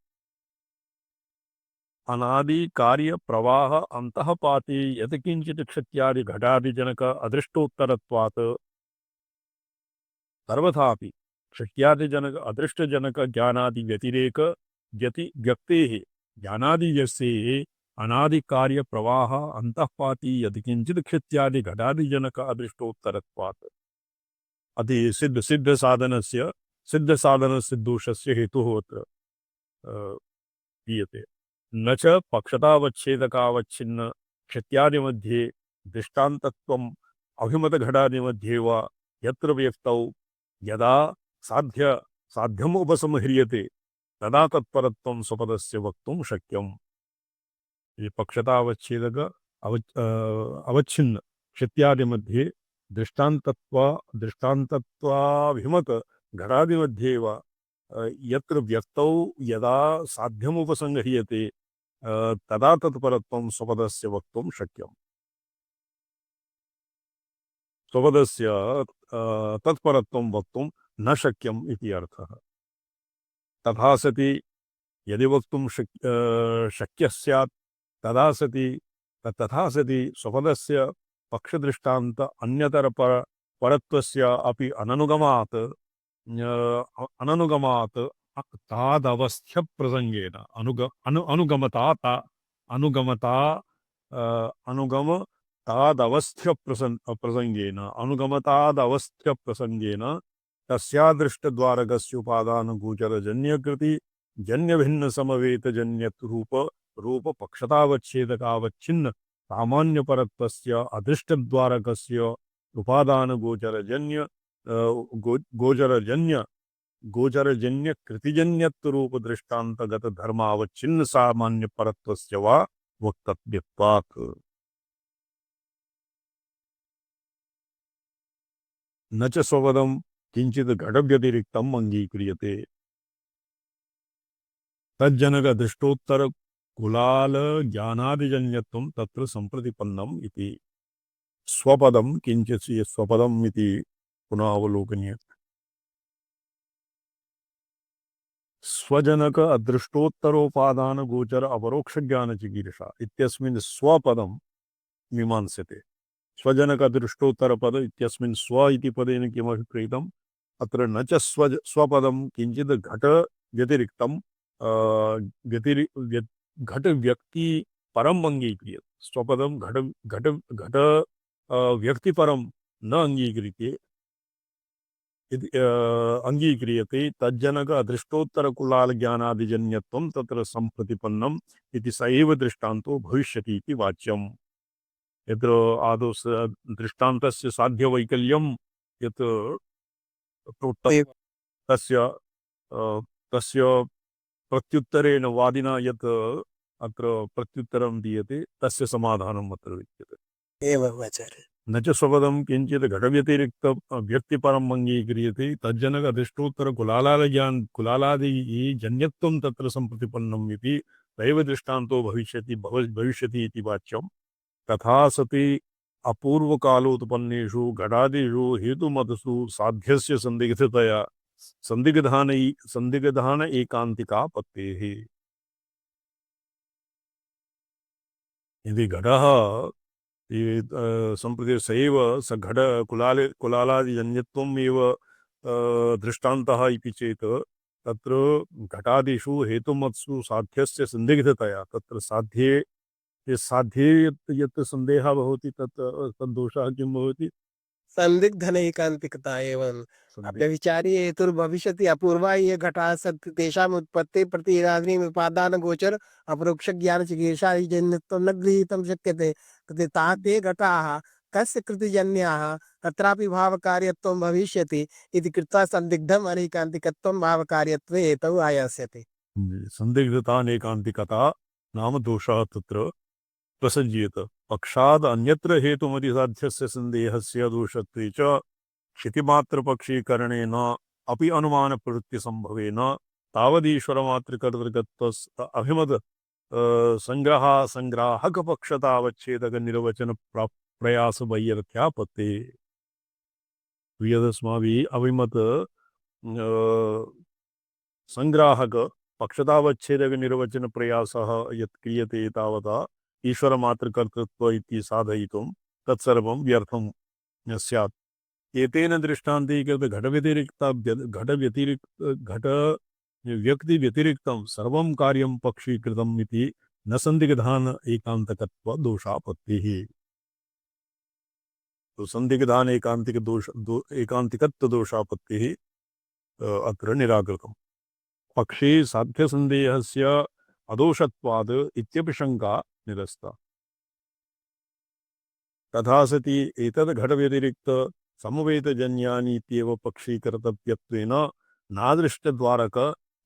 अनादि कार्य प्रवाह अंतः पाति यत् किंचित् क्षत्यादि घटादिजनक अदृष्टोत्तरत्वात्, सर्वथापि क्षत्यादिजनक अदृष्टजनक ज्ञानादि व्यतिरेक व्यक्तेः ज्ञानादिव्यस्तेः अनादि कार्य प्रवाह अंतः पाति यत् किंचित् क्षत्यादि घटादिजनक अदृष्टोत्तरत्वात्। अति सिद्ध साधनस्य दोषस्य हेतुः अत्र दीयते। न च पक्षतावच्छेदकावच्छिन्न क्षत्यादिमध्ये दृष्टान्तत्वम् अभिमतघटादिमध्ये वा यत्र व्यक्तौ यदा साध्यम् उपसंह्रियते तदा तत्परत्वं स्वपदस्य वक्तुं शक्यम्। ये पक्षतावच्छेदक अवच्छिन्न क्षत्यादिमध्ये दृष्टान्तत्वाभिमत घटादिमध्ये वा यत्र व्यक्तौ यदा साध्यमुपसंह्रियते तदा तत्परत्वं स्वपदस्य वक्तुं शक्यम्। स्वपदस्य तत्परत्वं वक्तुं न शक्यम् इति अर्थः। तथा सति यदि वक्तुं शक्यः स्यात् तथा सति स्वपदस्य पक्षदृष्टान्त अन्यतर परत्वस्य अपि अननुगमात् तादवस्थ्य प्रसंगेन अनुगमतादवस्थ्य प्रसंगेन तस्यादृष्टद्वारकस्य उपादानगोचरजन्यकृति जन्यभिन्न समवेत जन्यत रूप पक्षतावच्छेदकावच्छिन्न सामान्य परत्वस्य अदृष्टद्वारकस्य उपादानगोचरजन्य गोचरजन्य कृतिजन्यत्व रूप दृष्टांतगत धर्मावच्छिन्न सामान्य परत्वस्य वा वक्तव्यत्वात् न च स्वपदं किंचित घटव्यतिरिक्तम् अंगीक्रियते तज्जनक दृष्टोत्तर कुलाल ज्ञानादिजन्यत्वं तत्र संप्रतिपन्नम् इति स्वपदं किंचित ये स्वपदम् इति पुनः अवलोकनीय स्वजनक अदृष्टोत्तरोपादान गोचर अपरोक्ष ज्ञान चिकीर्षा इत्यस्मिन् स्वपदं मीमांस्यते स्वजनक अदृष्टोत्तर पद इत्यस्मिन् स्व इति पदेन किमपि कृतम् अत्र न च स्वपदं किंचित् घट व्यतिरिक्तं घट व्यक्ति परम अंगीक्रियते स्वपदं घट घट घट व्यक्ति परम न अंगीक्रियते अंगीक्रियते तज्जनक अदृष्टोत्तर कुलाल ज्ञानादिजन्यत्वं तत्र संप्रतिपन्नम् इति स एव दृष्टान्तो भविष्यति इति वाच्यम् यत्र आदौ दृष्टान्तस्य साध्यवैकल्यं यत् प्रोक्तं तस्य तस्य प्रत्युत्तरेण वादिना यत् अत्र प्रत्युत्तरं दीयते तस्य समाधानम् अत्र विद्यते एवम् आचार्य। न च स्वपदं किंचित् घटव्यतिरिक्त व्यक्तिपरम् अंगीक्रियते तज्जनक अधिष्ठोत्तर कुलालादि जन्यत्वं तत्र संप्रतिपन्नम् इति दैव दृष्टान्तो भविष्यति इति वाच्यम् तथा सति अपूर्वकालोत्पन्नेषु घटादिषु हेतुमतसु साध्यस्य संदिग्धान एकान्तिका पत्तेः यदि घटः सम्प्रति सैव स घट कुलालादिजन्यत्वम् एव दृष्टान्तः इति चेत् तत्र घटादिषु हेतुमत्सु साध्यस्य संदिग्धतया तत्र साध्ये यत् संदेहः भवति तद्दोषः किं भवति संदिग्धन एकांतिकता एवं व्यभिचारी हेतुर्भविष्यति अपूर्वा ये घटा सत् तेषाम् उत्पत्ति प्रतिरात्रिम उपादान गोचर अपरोक्ष ज्ञान चिकीर्षा जन्यत्वं न गृहीतुं शक्यते तते ताते घटाः कस्य कृतिजन्याः तत्रापि भावकार्यत्वं भविष्यति इति कृत्वा संदिग्धम् अनेकान्तिकत्वं भावकार्यत्वे हेतौ आयास्यते। संदिग्धतानेकान्तिकता नाम दोषः तत्र प्रसज्येत पक्षाद अन्यत्र हेतुमतिसाध्यस्य संदेहस्य दोषत्वे च क्षितिमात्रपक्षीकरणेन अपि अनुमानप्रवृत्तिसम्भवेन तावदीश्वरमातृकर्तृकत्वस्य अभिमत संग्राहकपक्षतावच्छेदकनिर्वचन प्रयासवैयर्थ्यापत्ते यदस्माभिः अभिमत संग्राहक पक्षतावच्छेदक निर्वचन प्रयासः यत् क्रियते तावता ईश्वर मातृकर्तृत्व इति साधयितुं तत्सर्वं व्यर्थं स्यात् एतेन दृष्टान्तीकृत घट व्यक्ति व्यतिरिक्तं सर्वं कार्यं पक्षीकृतम् इति न संदिग्धान एकांतकत्व दोषापत्तिः तो संदिग्धान एकांतिकत्व दोषापत्तिः अत्र निराकृतम् पक्षे साध्य संदेहस्य अदोषत्वाद् इत्यपि शंका निरस्ता तथा सति एतद् घटव्यतिरिक्त समवेतजन्यानि इत्येव पक्षीकर्तव्यत्वेन नादृष्टद्वारक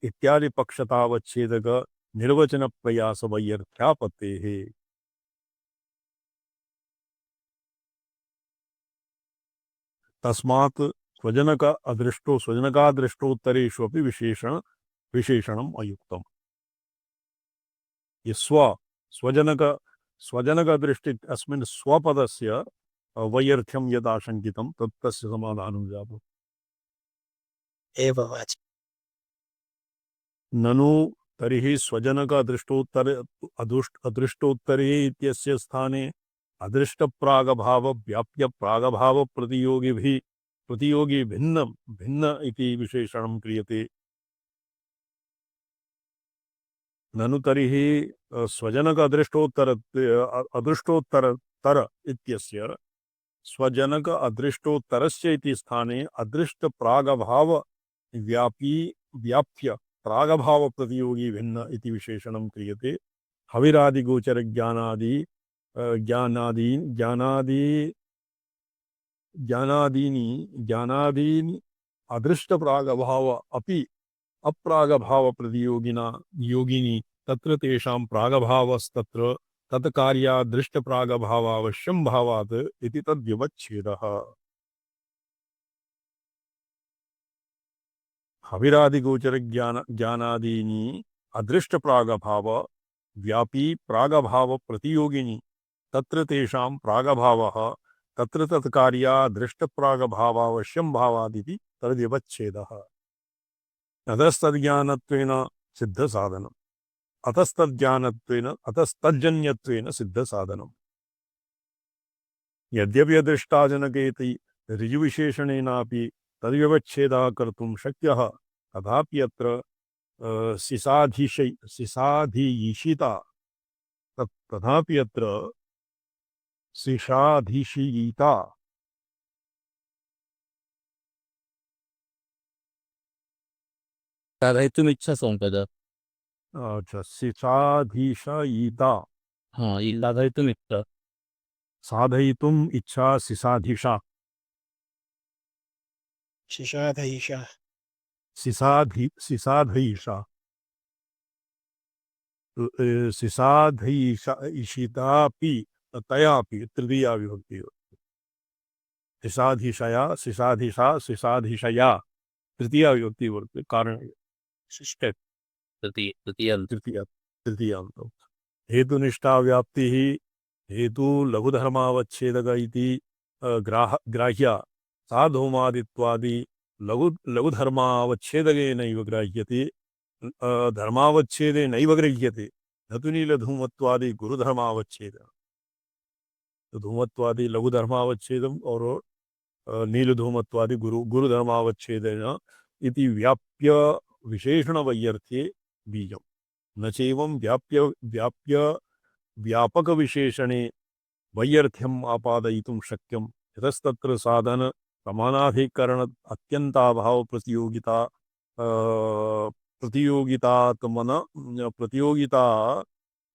इत्यादि पक्षतावच्छेदक निर्वचन प्रयास वैयर्थ्यापत्तेः तस्मात् स्वजनकादृष्टोत्तरेषु अपि विशेषणम् अयुक्तम् ये स्वजनक दृष्टि अस्मिन् स्वपदस्य वैयर्थ्यं यदाशंकितं तस्य समाधानं जातम् एवम् आचार्य। ननु तर्हि स्वजनक अदृष्टोत्तरे इत्यस्य स्थाने अदृष्टप्रागभाव व्याप्य प्रागभाव प्रतियोगी भिन्न इति विशेषणं क्रियते ननु तर्हि स्वजनक अदृष्टोत्तर इत्यस्य स्वजनक अदृष्टोत्तरस्य इति स्थाने अदृष्ट प्रागभाव व्याप्य प्रागभाव प्रतियोगी भिन्न इति विशेषणं क्रियते हविरादि गोचर ज्ञानादि ज्ञानादीनि अदृष्टप्रागभाव अपि अप्रागभाव प्रतियोगिना योगिनी तत्र तेषां प्रागभावस्तत्र तत्कार्या दृष्टप्रागभावावश्यं भावात् इति तद्व्यवच्छेदः। हविरादिगोचर ज्ञानादीनि अदृष्ट प्रागभाव व्यापी प्रागभाव प्रतियोगिनी तत्र तेषां प्रागभावः तत्र तत्कार्या दृष्ट प्रागभावावश्यं भावादिति तद्व्यवच्छेदः। अतस्तज्ञानत्वेन सिद्ध साधनम् अतस्तज्जन्यत्वेन सिद्ध साधनम्। यद्यपि अदृष्टाजनकेति ऋजुविशेषणेनापि तद्व्यवच्छेदः कर्तुं शक्यः तथापि अत्र सिसाधीयिषिता तथापि अत्र सिषाधीशीयिता साधयितुम् इच्छा संपद। अच्छा सिसाधीशयिता हाँ, ये साधयितुम् इच्छा। साधयितुम् इच्छा सिसाधीशा शिशाधईशा सिसाधयिषा इशितापि तयापि तृतीया विभक्ति सिसाधीशया तृतीया विभक्ति वर्तते कारण तृतीयांत हेतुनिष्ठा व्याप्ति हेतु लघुधर्मावच्छेदक इति ग्राह्या साधूमादित्वादि लघुधर्मावच्छेदकेनैव ग्राह्यते धर्मावच्छेदे नैव गृह्यते न तु नीलधूमत्वादि गुरुधर्मावच्छेद। धूमत्वादि लघुधर्मावच्छेदम और नीलधूमत्वादि गुरुधर्मावच्छेदेन इति व्याप्य विशेषण वैयर्थ्ये बीजम न चैवं व्याप्य व्यापक विशेषणे वैयर्थ्यम् आपादयितुं शक्यं यतस्तत्र साधन समानाधिकरण अत्यंताभाव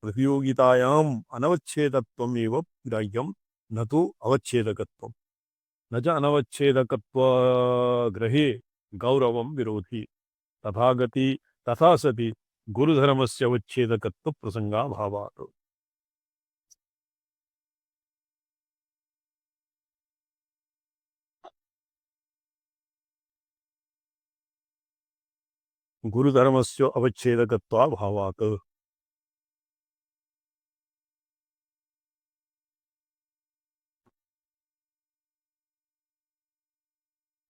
प्रतियोगितायाम् अनवच्छेदत्वम् एव ग्राह्यं न तु अवच्छेदकत्वम्। न च अनवच्छेदकत्वग्रहे गौरवं विरोधी तथा सति गुरुधर्मस्य अवच्छेदकत्व प्रसंगाभावात्। गुरुधर्मस्य अवच्छेदकत्वाभावात्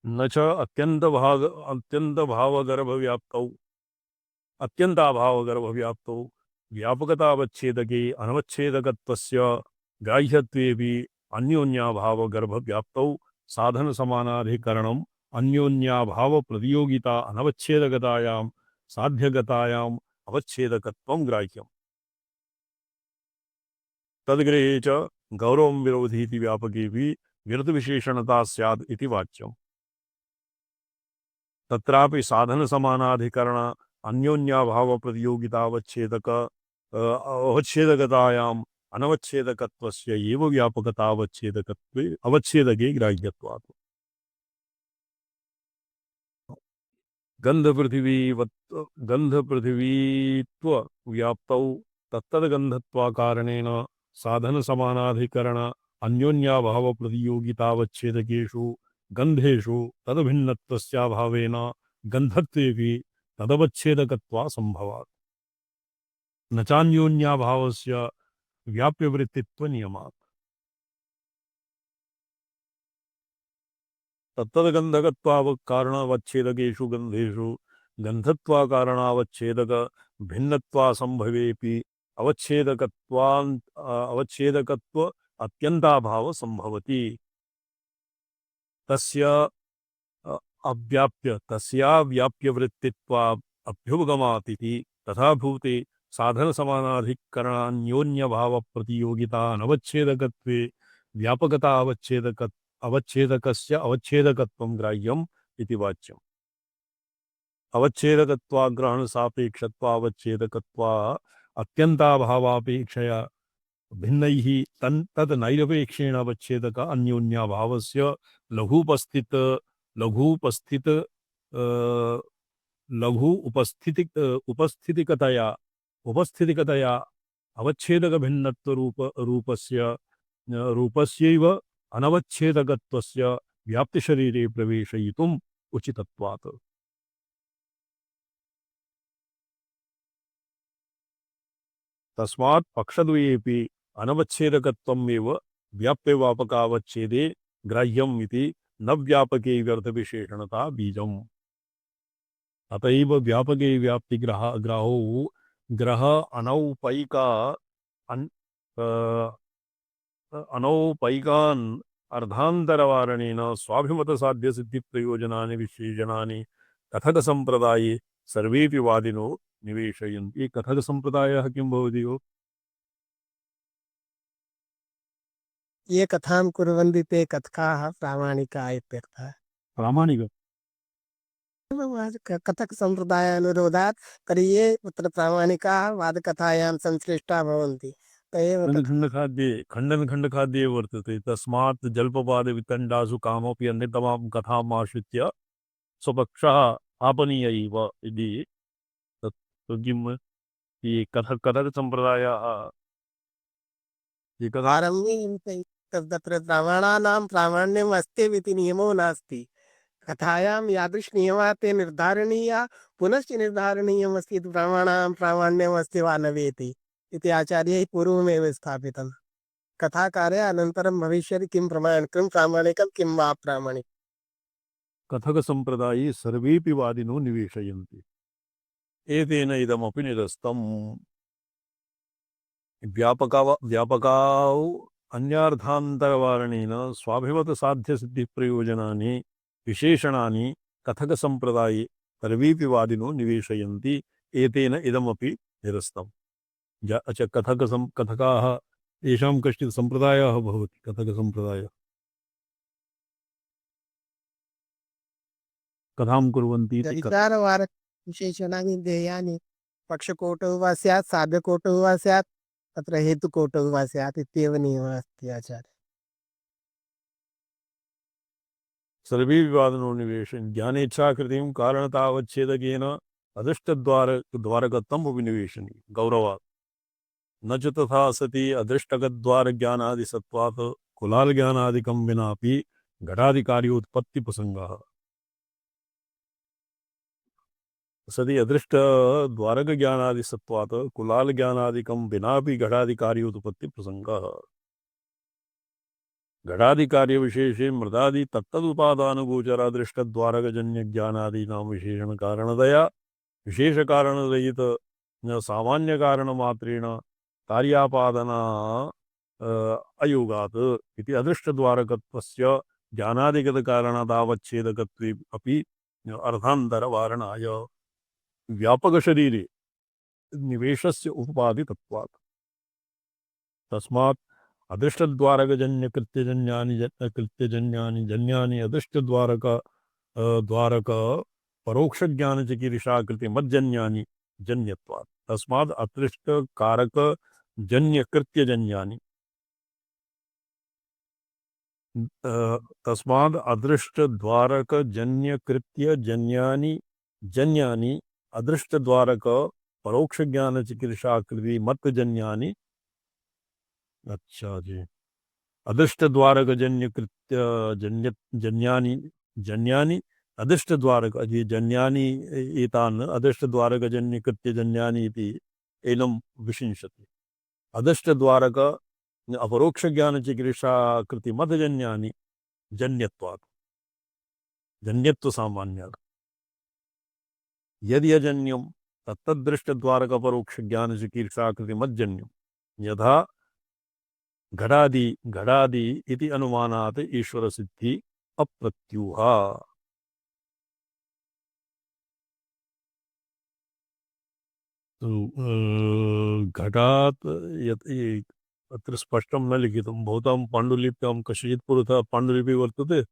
न च अत्यंताभावगर्भव्याप्तौ व्यापकतावच्छेदके अनवच्छेदकत्वस्य ग्राह्यत्वेपि अन्योन्याभावगर्भव्याप्तौ साधन समानाधिकरणम् अन्योन्याभाव प्रतियोगिता अनवच्छेदकतायां साध्यगतायाम् अवच्छेदकत्वं ग्राह्यम्। तद्ग्रहे च गौरवं विरोधीति व्यापकेऽपि विरतविशेषणता स्यात् इति वाच्यम्। तत्रापि साधन समानाधिकरण अन्योन्याभाव प्रतियोगिता अवच्छेदकतायाम् अनवच्छेदकत्वस्य एव व्यापकता अवच्छेदके ग्राह्यत्वात्। गंधपृथिवीत्व व्याप्तौ तत्तद्गन्धत्वाकारणेन साधन समानाधिकरण अन्योन्याभाव प्रतियोगितावच्छेदकेषु गंधेषु तद्भिन्नत्वस्याभावेन गंधत्वेपि तदवच्छेदकत्वा संभवात् न चान्योन्याभावस्य व्याप्यवृत्तित्व नियमात्। तत्तद्गन्धकत्वाकारणवच्छेदकेषु गंधेषु गंधत्वाकारणावच्छेदक भिन्नत्वा संभवेपि अवच्छेदकत्व अत्यंताभाव संभवति तस्याव्याप्यवृत्तित्वा अभ्युपगमातिथि तथा भूते साधन समानाधिकरणान्योन्यभाव प्रतियोगिता अनवच्छेदकत्वे व्यापकता अवच्छेदकस्य अवच्छेदकत्वं ग्राह्यम् इति वाच्यम्। अवच्छेदकत्वाग्रहण सापेक्षत्वावच्छेदकत्वा अत्यंताभावापेक्षया भिन्नैः तद् नैरपेक्षेण अवच्छेदक अन्योन्याभावस्य लघुपस्थित लघुपस्थित लघु उपस्थितिकतया अवच्छेदक भिन्नत्व रूपस्यैव अनवच्छेदकत्वस्य व्याप्ति शरीरे प्रवेशयितुम् उचितत्वात्। तस्मात् पक्षद्वयेपि अनवच्छेदकत्वमेव व्याप्यव्यापकावच्छेदे ग्राह्यम् इति न व्यापके व्यर्थविशेषणता बीजम्। अतएव व्यापके ग्राहो ग्रह अनौपैका अनौपैकान् अर्धान्तरवारणेन स्वाभिमत साध्य सिद्धि प्रयोजनानि विशेषणानि कथक संप्रदाये सर्वेपि वादिनो निवेशयन्ति। कथक संप्रदायः किं भवति? ये कथां कुर्वन्ति ते कथकाः प्रामाणिका इत्यर्थः। प्रामाणिक कथक संप्रदायानुरोधात् तर्हि ये तत्र प्रामाणिकाः वादकथायां संश्लिष्टाः भवन्ति तदेव खण्डनखण्डखाद्ये वर्तते। तस्मात् जल्पवाद वितण्डासु कामपि अन्यतमां कथाम् आश्रित्य स्वपक्षः आपनीय एव इति तत् किम्? ये कथक सम्प्रदायः तत्र प्रामाणानां प्रामाण्यम् अस्त्येविति नियमो नास्ति। कथायां यादृश नियमः ते निर्धारणीया पुनश्च निर्धारणीयमस्ति इति प्रमाणानां प्रामाण्यमस्ति वा न वेति इति आचार्यैः पूर्वमेव स्थापितं। कथाकारे अनन्तरं भविष्यति किं प्रामाणिकं किं वा प्रामाणिकम्। कथक संप्रदाये सर्वेपि वादिनो निवेशयन्ति। एतेन इदमपि निरस्तम्। व्यापकाौ अन्यार्थान्तरवारणेन स्वाभिमत साध्य सिद्धि प्रयोजनानि विशेषणानि कथक संप्रदाये सर्वेपि वादिनो निवेशयन्ति। एतेन इदमपि निरस्तम्। अच्छा, कथकाः येषां कश्चित् सम्प्रदायः भवति। कथक संप्रदायः कथां कुर्वन्ति विचारवार विशेषणानि देयानि पक्षकोटौ वा स्यात् साध्यकोटौ वा स्यात् तत्र हेतुकोटौ वा स्यात् इत्येव नियमः अस्ति आचार्य। सर्वे विवादनो निवेशन ज्ञानेच्छाकृतिं कारणतावच्छेदकेन अदृष्टद्वारकत्वम् उपनिवेशनी गौरवात् न च तथा सति अदृष्टकद्वारज्ञानादिसत्त्वात् कुलालज्ञानादिकं विनापि घटादिकार्योत्पत्तिप्रसङ्गः। सति अदृष्टद्वारकज्ञानादिसत्त्वात् कुलालज्ञानादिकं विनापि घटादिकार्योत्पत्तिप्रसङ्गः। घटादिकार्य विशेषे मृदादि तत्तदुपादानुगोचर दृष्टद्वारकजन्य ज्ञानादीनां विशेषण कारणतया विशेष कारणरहित सामान्य कारण मात्रेण कार्यापादना अयोगात् इति अदृष्टद्वारकत्वस्य ज्ञानादिगत कारणादावच्छेदकत्वे अपि अर्धान्तरवारणाय व्यापक शरीरे निवेशस्य उपादितत्वात्। तस्मात् अदृष्टद्वारकजन्य कृत्यजन्यानि जन्यानि अदृष्टद्वारक द्वारक परोक्षज्ञानचिकीर्षाकृति मज्जन्यानि जन्यत्वात्। तस्मात् अदृष्टकारक जन्य कृत्यजन्यानि तस्मात् अदृष्टद्वारक जन्य कृत्यजन्यानि जन्यानि अदृष्टद्वारक परोक्षज्ञानचिकीर्षाकृति मत्जन्यानि। अच्छा जी, अदृष्टद्वारक जन्य कृत्य जन्यानि जन्यानि अदृष्टद्वारक जी जन्यानि एतान् अदृष्टद्वारक जन्य कृत्य जन्यानि इति एनं विशिंशति। अदृष्टद्वारक अपरोक्षज्ञानचिकीर्षाकृति मतजन्यानि जन्यत्वात् जन्यत्वसामान्यात् यद्यजन्यं तत्तदृष्टद्वारक अपरोक्षज्ञानचिकीर्षाकृति मज्जन्यं यथा घटादि इति अनुमानात् ईश्वर सिद्धि अप्रत्यूहा। तो घटात् अत्र स्पष्टं न लिखितं भवतां पाण्डुलिप्यां कस्यचित् पुरतः पाण्डुलिपि वर्तते?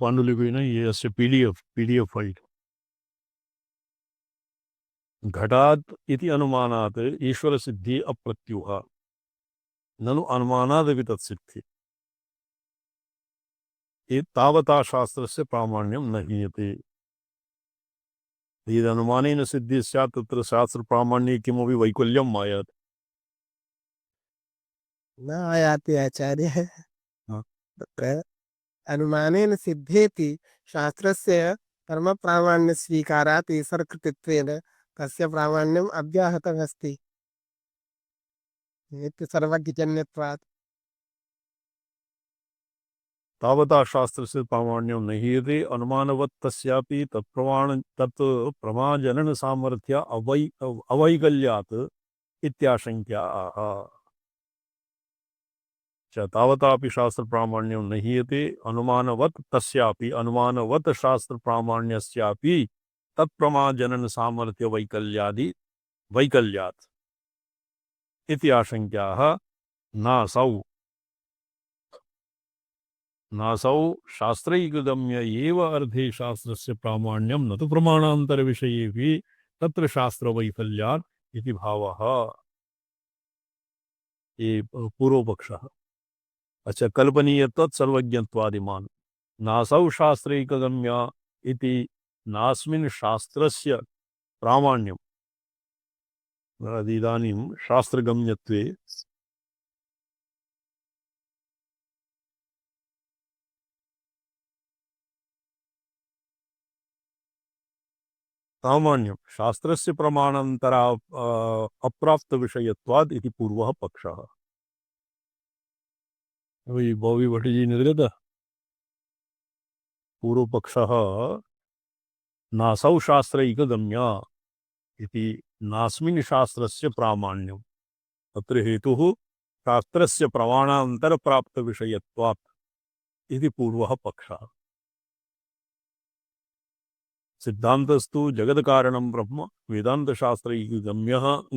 पाण्डुलिपि न, ये अस्य पीडीएफ फाइल। घटात् इति अनुमानात् ईश्वर सिद्धि अप्रत्यूहा ननु अनुमानादपि तत्सिद्धि। तावता शास्त्रस्य प्रामाण्यं न हीयते। यदनुमानेन सिद्धिः स्यात् तत्र शास्त्रप्रामाण्ये किमपि वैकल्यम् आयाति। न आयाति आचार्य। हाँ। तत्र अनुमानेन सिद्धेति शास्त्रस्य कर्मप्रामाण्यस्वीकारात् ईश्वरकृतित्वेन तस्य प्रामाण्यम् अव्याहतमस्ति नित्यसर्वज्ञजन्यत्वात्। तावता शास्त्रस्य प्रामाण्यं न हीयते अनुमानवत् तस्यापि तत् प्रमाजनन सामर्थ्य अवैकल्यात् इत्याशङ्क्याः। तावतापि शास्त्रप्रामाण्यं न हीयते अनुमानवत् तस्यापि अनुमानवत् शास्त्रप्रामाण्यस्यापि तत्प्रमाजनन सामर्थ्य वैकल्यात् इति आशङ्क्याः नासौ शास्त्रैकगम्य एव अर्धे शास्त्रस्य प्रामाण्यं न तु प्रमाणान्तरविषयेऽपि तत्र शास्त्रवैफल्यात् इति भावः। ये पूर्वपक्षः। अच्छा, कल्पनीयत्वात् सर्वज्ञत्वादिमान् नासौ शास्त्रैकगम्य इति नास्मिन् शास्त्रस्य प्रामाण्यम्। इदानीं शास्त्रगम्यत्वे प्रामाण्यं शास्त्रस्य प्रमाणान्तरा अप्राप्तविषयत्वात् इति पूर्वः पक्षः। वही बॉबी भट्ट जी निर्गत पूर्वपक्षः नासौ शास्त्रैकगम्य इति नास्मिन् शास्त्रस्य प्रामाण्यम्। तत्र हेतुः शास्त्रस्य प्रमाणान्तरप्राप्तविषयत्वात् इति पूर्वः पक्षः। सिद्धान्तस्तु जगत्कारणं ब्रह्म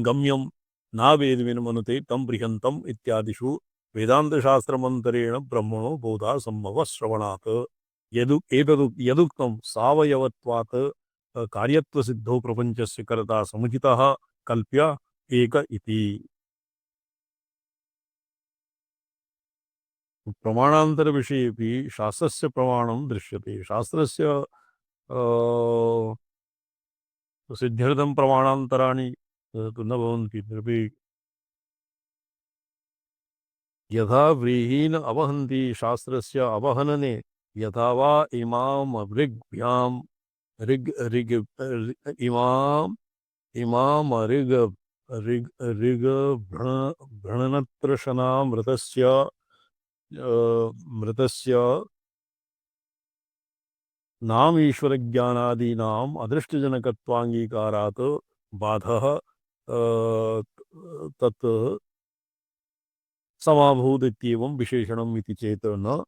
गम्यं नावेद्विन्मनुते तं बृहन्तम् इत्यादिषु वेदान्तशास्त्रमन्तरेण ब्रह्मणो बोधा सम्भवः श्रवणात् यदुक्तं सावयवत्वात् कार्यत्वसिद्धो प्रपञ्चस्य कर्ता समुचितः कल्प्य एक इति। प्रमाणान्तरविषयेऽपि शास्त्रस्य प्रमाणं दृश्यते। शास्त्रस्य सिद्ध्यर्थं प्रमाणान्तराणि तु न भवन्ति। तदपि यथा व्रीहीन् अवहन्ति शास्त्रस्य अवहनने यथा वा मृतस्य नाम ईश्वरज्ञानादीनाम् अदृष्टजनकत्वाङ्गीकारात् बाधः तत् समाभूत् इत्येवं विशेषणम् इति चेत् न।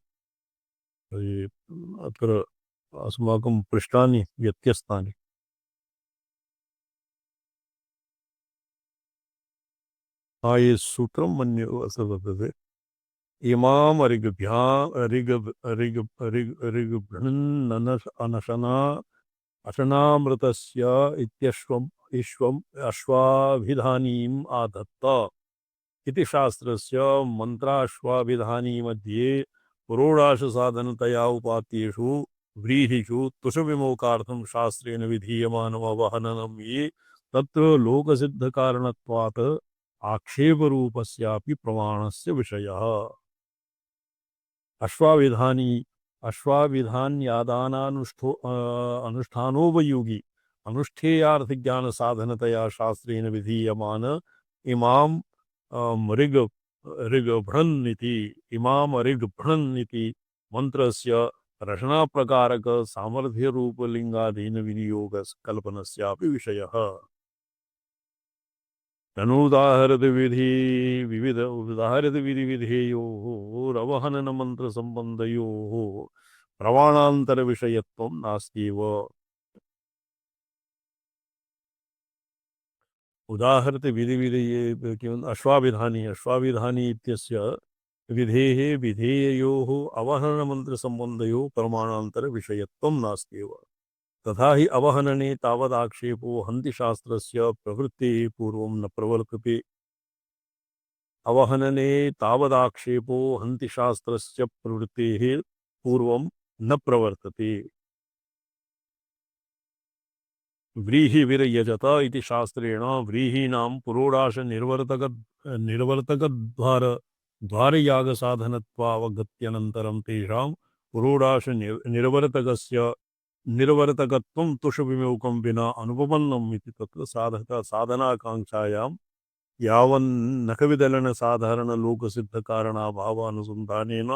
अत्र अस्माकं पृष्ठानि व्यत्यस्तानि। ये सूत्रं मन्ये वर्तते इमाम अनशना अशनामृतस्य इश्वम् अश्वाभिधानीम् आदत्त इति शास्त्रस्य मन्त्राश्वाभिधानी मध्ये पुरोडाशसाधनतया उपात्येषु व्रीहिषु तुषविमोकार्थं शास्त्रेण विधीयमानम् अवहननं ये तत्र लोकसिद्धकारणत्वात् आक्षेपरूपस्यापि प्रमाणस्य विषयः। अनुष्ठानोपयोगी अनुष्ठेयार्थज्ञान साधनतया शास्त्रेण विधीयमान इमाम ऋग्भृन्निति मंत्रस्य रचनाप्रकारक सामर्थ्यरूपलिंगाधीन विनियोग कल्पनस्यापि विषयः। तनुदाहरत विधि विधेयोरवहनन मंत्र संबंधयोः प्रमाणांतर विषयत्वं नास्त्येव। उदाहरत विधि अश्वाभिधानी इत्यस्य विधेः विधेययोः अवहनन मंत्र संबंधयोः प्रमाणांतर विषयत्वं नास्त्येव। तथा हि अवहनने तावदाक्षेपो हन्ति शास्त्रस्य प्रवृत्तिः पूर्वं न प्रवर्तते। अवहनने तावदाक्षेपो हन्ति शास्त्रस्य प्रवृत्तेः पूर्वं न प्रवर्तते। व्रीहिविरयजत इति शास्त्रेण व्रीहीणां पुरोडाश निर्वर्तकद्वार द्वारयागसाधनत्वावगत्यनन्तरं तेषां पुरोडाश निर्वर्तकस्य निर्वर्तकत्वं तुषविमुखं विना अनुपपन्नम् इति तत्र साधनाकाङ्क्षायां यावन्नखविदलनसाधारणलोकसिद्धकारणाभावानुसन्धानेन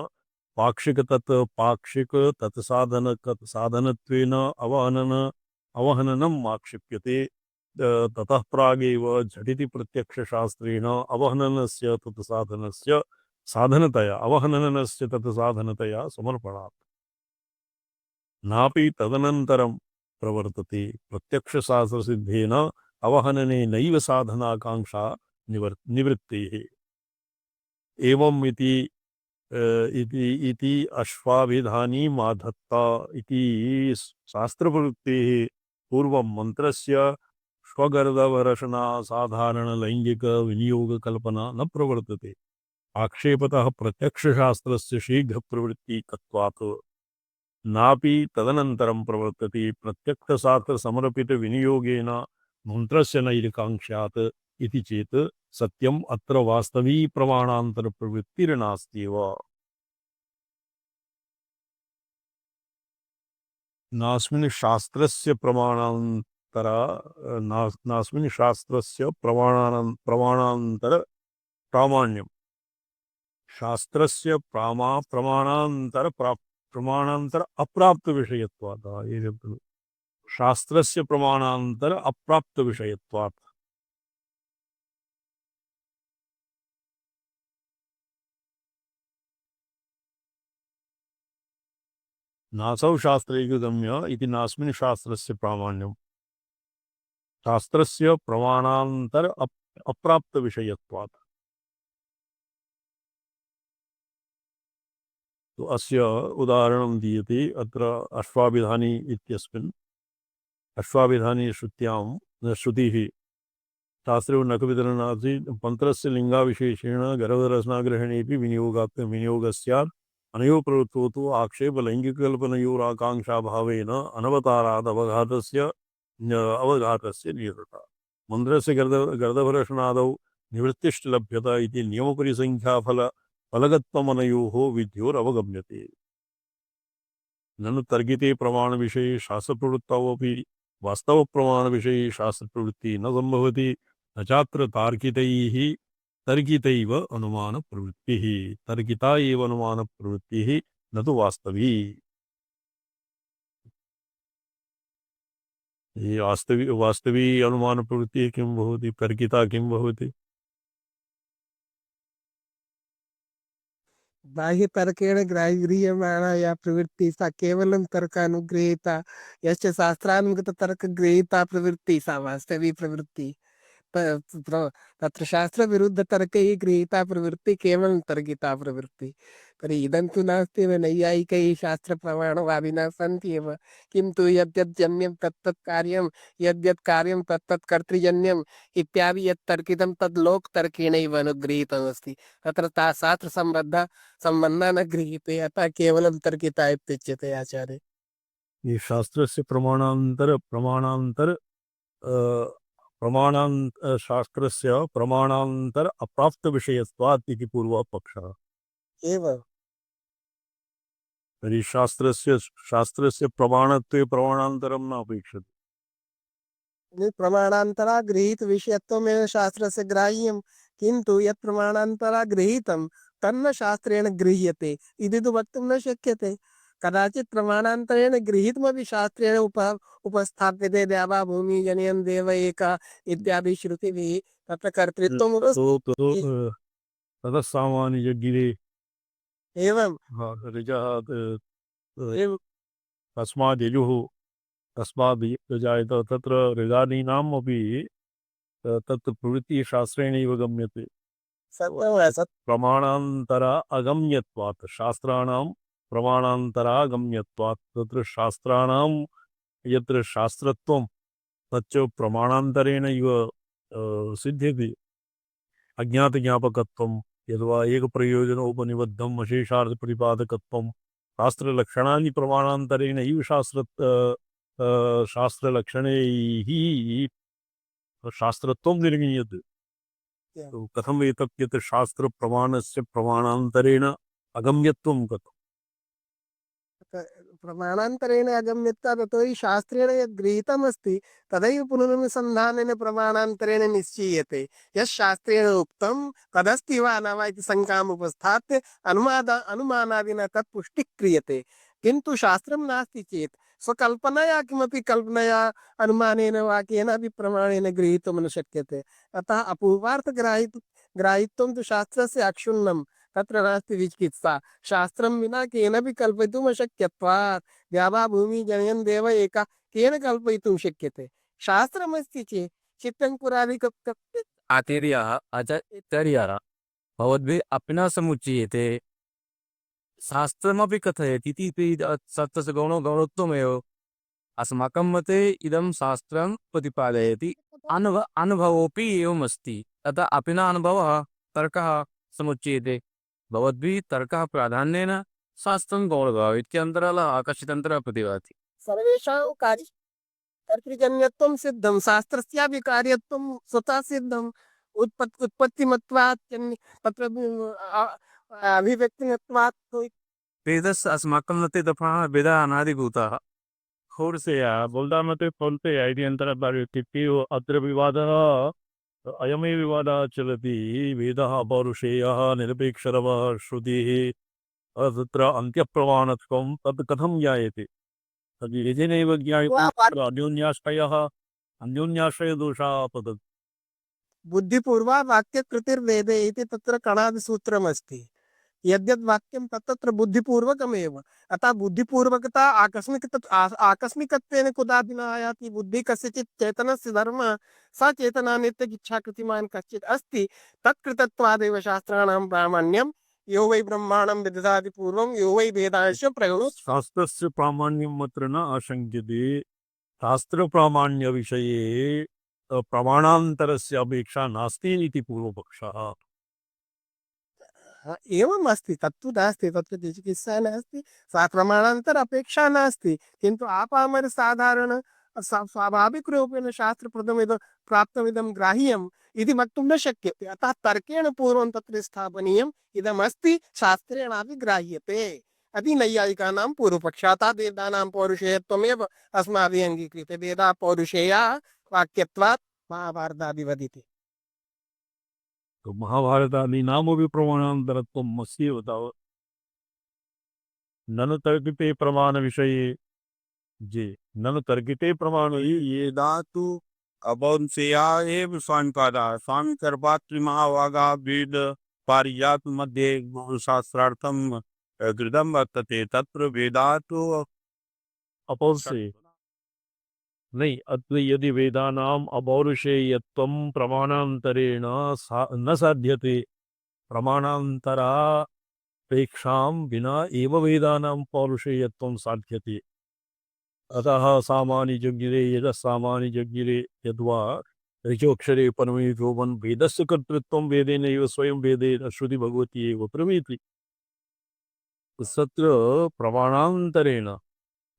पाक्षिक तत्साधनत्वेन अवहननम् आक्षिप्यते। ततः प्रागेव झटिति प्रत्यक्षशास्त्रेण अवहननस्य तत्साधनतया समर्पणात् नापि तदनन्तरं प्रवर्तते। प्रत्यक्षशास्त्रसिद्धेन अवहनने नैव साधनाकाङ्क्षा निवृत्तेः। एवम् इति अश्वाभिधानी माधत्ता इति शास्त्रप्रवृत्तेः पूर्वं मन्त्रस्य स्वगर्दभरशना साधारणलैङ्गिकविनियोगकल्पना न प्रवर्तते। आक्षेपतः प्रत्यक्षशास्त्रस्य शीघ्रप्रवृत्तिकत्वात् नापि तदनन्तरं प्रवर्तते। प्रत्यक्षशास्त्रसमर्पितविनियोगेन मन्त्रस्य नैरकाङ्क्षात् इति चेत् सत्यम् अत्र वास्तवी प्रमाणान्तरप्रवृत्तिर्नास्त्येव। नास्मिन् शास्त्रस्य प्रमाणान्तर प्रामाण्यम् शास्त्रस्य प्रमाणान्तर अप्राप्त विषयत्वात् शास्त्रस्य प्रमाणान्तर अप्राप्त विषयत्वात् नासौ शास्त्रैकगम्य इति नास्मिन् शास्त्रस्य प्रामाण्यम् शास्त्रस्य प्रमाणान्तर अप्राप्त विषयत्वात्। तो अस्य उदाहरणं दीयते अत्र अश्वाभिधानी इत्यस्मिन्। अश्वाभिधानी श्रुतिः शास्त्रे नखविदलनादि मन्त्रस्य लिङ्गाविशेषेण गर्भरचनाग्रहणेऽपि विनियोगस्यात् अनयोः प्रवृत्तौ तु आक्षेपलैङ्गिककल्पनयोराकाङ्क्षाभावेन अनवतारात् अवघातस्य नियतता। मन्त्रस्य गर्दभरशनादौ निवृत्तिश्च लभ्यत इति नियमपरिसङ्ख्याफलगत्वमनयोः विध्योरवगम्यते। ननु तर्किते प्रमाणविषये शास्त्रप्रवृत्तौ अपि वास्तवप्रमाणविषये शास्त्रप्रवृत्तिः न सम्भवति। न चात्र तर्कितैव अनुमानप्रवृत्तिः तर्किता एव अनुमानप्रवृत्तिः न तु वास्तवी। ये वास्तवी अनुमानप्रवृत्तिः किं भवति, तर्किता किं भवति? बाह्यतर्केण गृह्यमाणा या प्रवृत्ति सा केवलं तर्कानुगृहीता यश्च शास्त्रानुगततर्कगृहीता प्रवृत्ति सा वास्तवी प्रवृत्ति। तत्र शास्त्रविरुद्धतर्कैः गृहीता प्रवृत्ति केवलं तर्किता प्रवृत्ति। तर्हि इदं तु नास्ति एव। नैयायिकैः शास्त्रप्रमाणवादिनः सन्ति एव, किन्तु यद्यज्जन्यं तत्तत् कार्यं यद्यत् कार्यं तत्तत् कर्तृजन्यम् इत्यादि यत् तर्कितं तद् लोकतर्केणैव अनुगृहीतमस्ति। तत्र शास्त्रसम्बन्धः न गृहीते, अतः केवलं तर्किता इत्युच्यते आचार्य। ये शास्त्रस्य शास्त्रस्य प्रमाणान्तर अप्राप्त विषयत्वात् इति पूर्वपक्षः। एवं तर्हि शास्त्रस्य प्रमाणत्वे प्रमाणान्तरं न अपेक्षते। प्रमाणान्तरा गृहीत विषयत्वमेव शास्त्रस्य ग्राह्यं, किन्तु यत् प्रमाणान्तरा गृहीतं तन्न शास्त्रेण गृह्यते इति तु वक्तुं न शक्यते। कदाचित् प्रमाणान्तरेण गृहीतमपि शास्त्रेण उपस्थाप्यते देवा भूमि जनयन् देव एका इत्यादि श्रुतिभिः तत्र कर्तृत्वम् ततः सामान्यगिरे एवं ऋजः तस्माद् यजुः तस्माद् जायत तत्र ऋगादीनाम् अपि तत् प्रवृत्तिः शास्त्रेणैव गम्यते। प्रमाणान्तरा अगम्यत्वात् शास्त्राणां प्रमाणान्तरागम्यत्वात् तत्र शास्त्राणां यत्र शास्त्रत्वं तच्च प्रमाणान्तरेण इव सिद्ध्यति। अज्ञातज्ञापकत्वं यद्वा एकप्रयोजनोपनिबद्धम् अशेषार्थप्रतिपादकत्वं शास्त्रलक्षणानि प्रमाणान्तरेणैव शास्त्रलक्षणैः शास्त्रत्वं निर्मीयते। तो कथम् एतत् यत् शास्त्रप्रमाणस्य प्रमाणान्तरेण अगम्यत्वं कथम्? प्रमाणान्तरेण अगम्यता ततो हि शास्त्रेण यद् गृहीतमस्ति तदैव पुनरनुसन्धानेन प्रमाणान्तरेण निश्चीयते। यत् शास्त्रेण उक्तं तदस्ति वा न वा इति शङ्काम् उपस्थाप्य अनुमानादिना तत् पुष्टिः क्रियते। किन्तु शास्त्रं नास्ति चेत् स्वकल्पनया किमपि कल्पनया अनुमानेन वा केनापि प्रमाणेन गृहीतुं न शक्यते। अतः ग्राहित्वं तु शास्त्रस्य अक्षुण्णं तत्र नास्ति विचिकित्सा। शास्त्रं विना केनपि कल्पयितुम् अशक्यत्वात् द्यावा भूमि जनयन् देव एका केन कल्पयितुं शक्यते। शास्त्रमस्ति चेत् चित्तं पुरादिकं आचार्याः आचार्याः भवद्भिः अपि न समुच्यते शास्त्रमपि कथयति इति सत्यस्य गौणत्वमेव अस्माकं मते इदं शास्त्रं प्रतिपादयति अनुभवोऽपि एवमस्ति अतः अपि न अनुभवः तर्कः समुच्यते भवद्भिः तर्कः प्राधान्येन शास्त्रं गौरवः इत्यन्तरालः आकर्षितन्तरः प्रतिभाति सर्वेषां कार्य कर्तृजन्यत्वं सिद्धं शास्त्रस्यापि कार्यत्वं स्वतः सिद्धम् उत्पत्तिमत्वात् तत्र अभिव्यक्तिमत्वात् वेदस्य अस्माकं मते तथा वेदाः अनादिभूताः Forse volda mate ponte aidiantara paritipi atra vivada ayame vivada chalati vedaha parusheyah nirapeksharav shruti तत्र अन्त्यप्रमाणत्वं तत् कथं ज्ञायते तद् यजेनैव ज्ञायते अन्योन्याश्रयः अन्योन्याश्रयदोषापतत् बुद्धिपूर्वा वाक्यकृतिर्वेदे इति तत्र कणादिसूत्रमस्ति। यद्यद् वाक्यं तत्र बुद्धिपूर्वकमेव। अतः बुद्धिपूर्वकता आकस्मिकत्वेन कुदापि न आयाति। बुद्धिः कस्यचित् चेतनस्य धर्मः सा चेतना नित्यगिच्छाकृतिमान् कश्चित् अस्ति तत्कृतत्वादेव शास्त्राणां प्रामाण्यं यो वै ब्रह्माणं विदधाति पूर्वं यो वै वेदांश प्रगणो शास्त्रस्य प्रामाण्यम् अत्र न आशङ्क्यते शास्त्रप्रामाण्यविषये प्रमाणान्तरस्य अपेक्षा नास्ति इति पूर्वपक्षः एवम् अस्ति तत्तु नास्ति तत्र चिकित्सा नास्ति सा प्रमाणान्तर अपेक्षा नास्ति किन्तु आपामर साधारण स्वाभाविकरूपेण शास्त्रप्रदमिदं प्राप्तमिदं ग्राह्यम् इति वक्तुं न शक्यते। अतः तर्केण पूर्वं तत्र स्थापनीयम् इदमस्ति शास्त्रेणापि ग्राह्यते अति नैयायिकानां पूर्वपक्षात् वेदानां पौरुषेयत्वमेव अस्माभिः अङ्गीक्रियते। वेदा पौरुषेया वाक्यत्वात् महाभारतादिवदिति। तो महाभारतादि नामपि प्रमाणान्तरत्वम् अस्त्येव तावत् ननु तर्किते प्रमाणविषये जे ननु तर्किते प्रमाण ये धातु अवंशया एव स्वामिपादाः स्वामी सर्वात्रिमहाभागा वेद पारिजात मध्ये शास्त्रार्थं कृतं वर्तते तत्र वेदातु अपौरुषेय नहीं अत्र यदि वेदानाम् अपौरुषेयत्वं प्रमाणान्तरेण न साध्यते प्रमाणान्तरापेक्षां विना एव वेदानां पौरुषेयत्वं साध्यते अतः सामानि जज्ञिरे यजस्सामानि जज्ञिरे यद्वा ऋचोक्षरे परमे व्योमन् वेदस्य कर्तृत्वं वेदेनैव स्वयं वेदेन श्रुति भगवती एव प्रभृति तत्र प्रमाणान्तरेण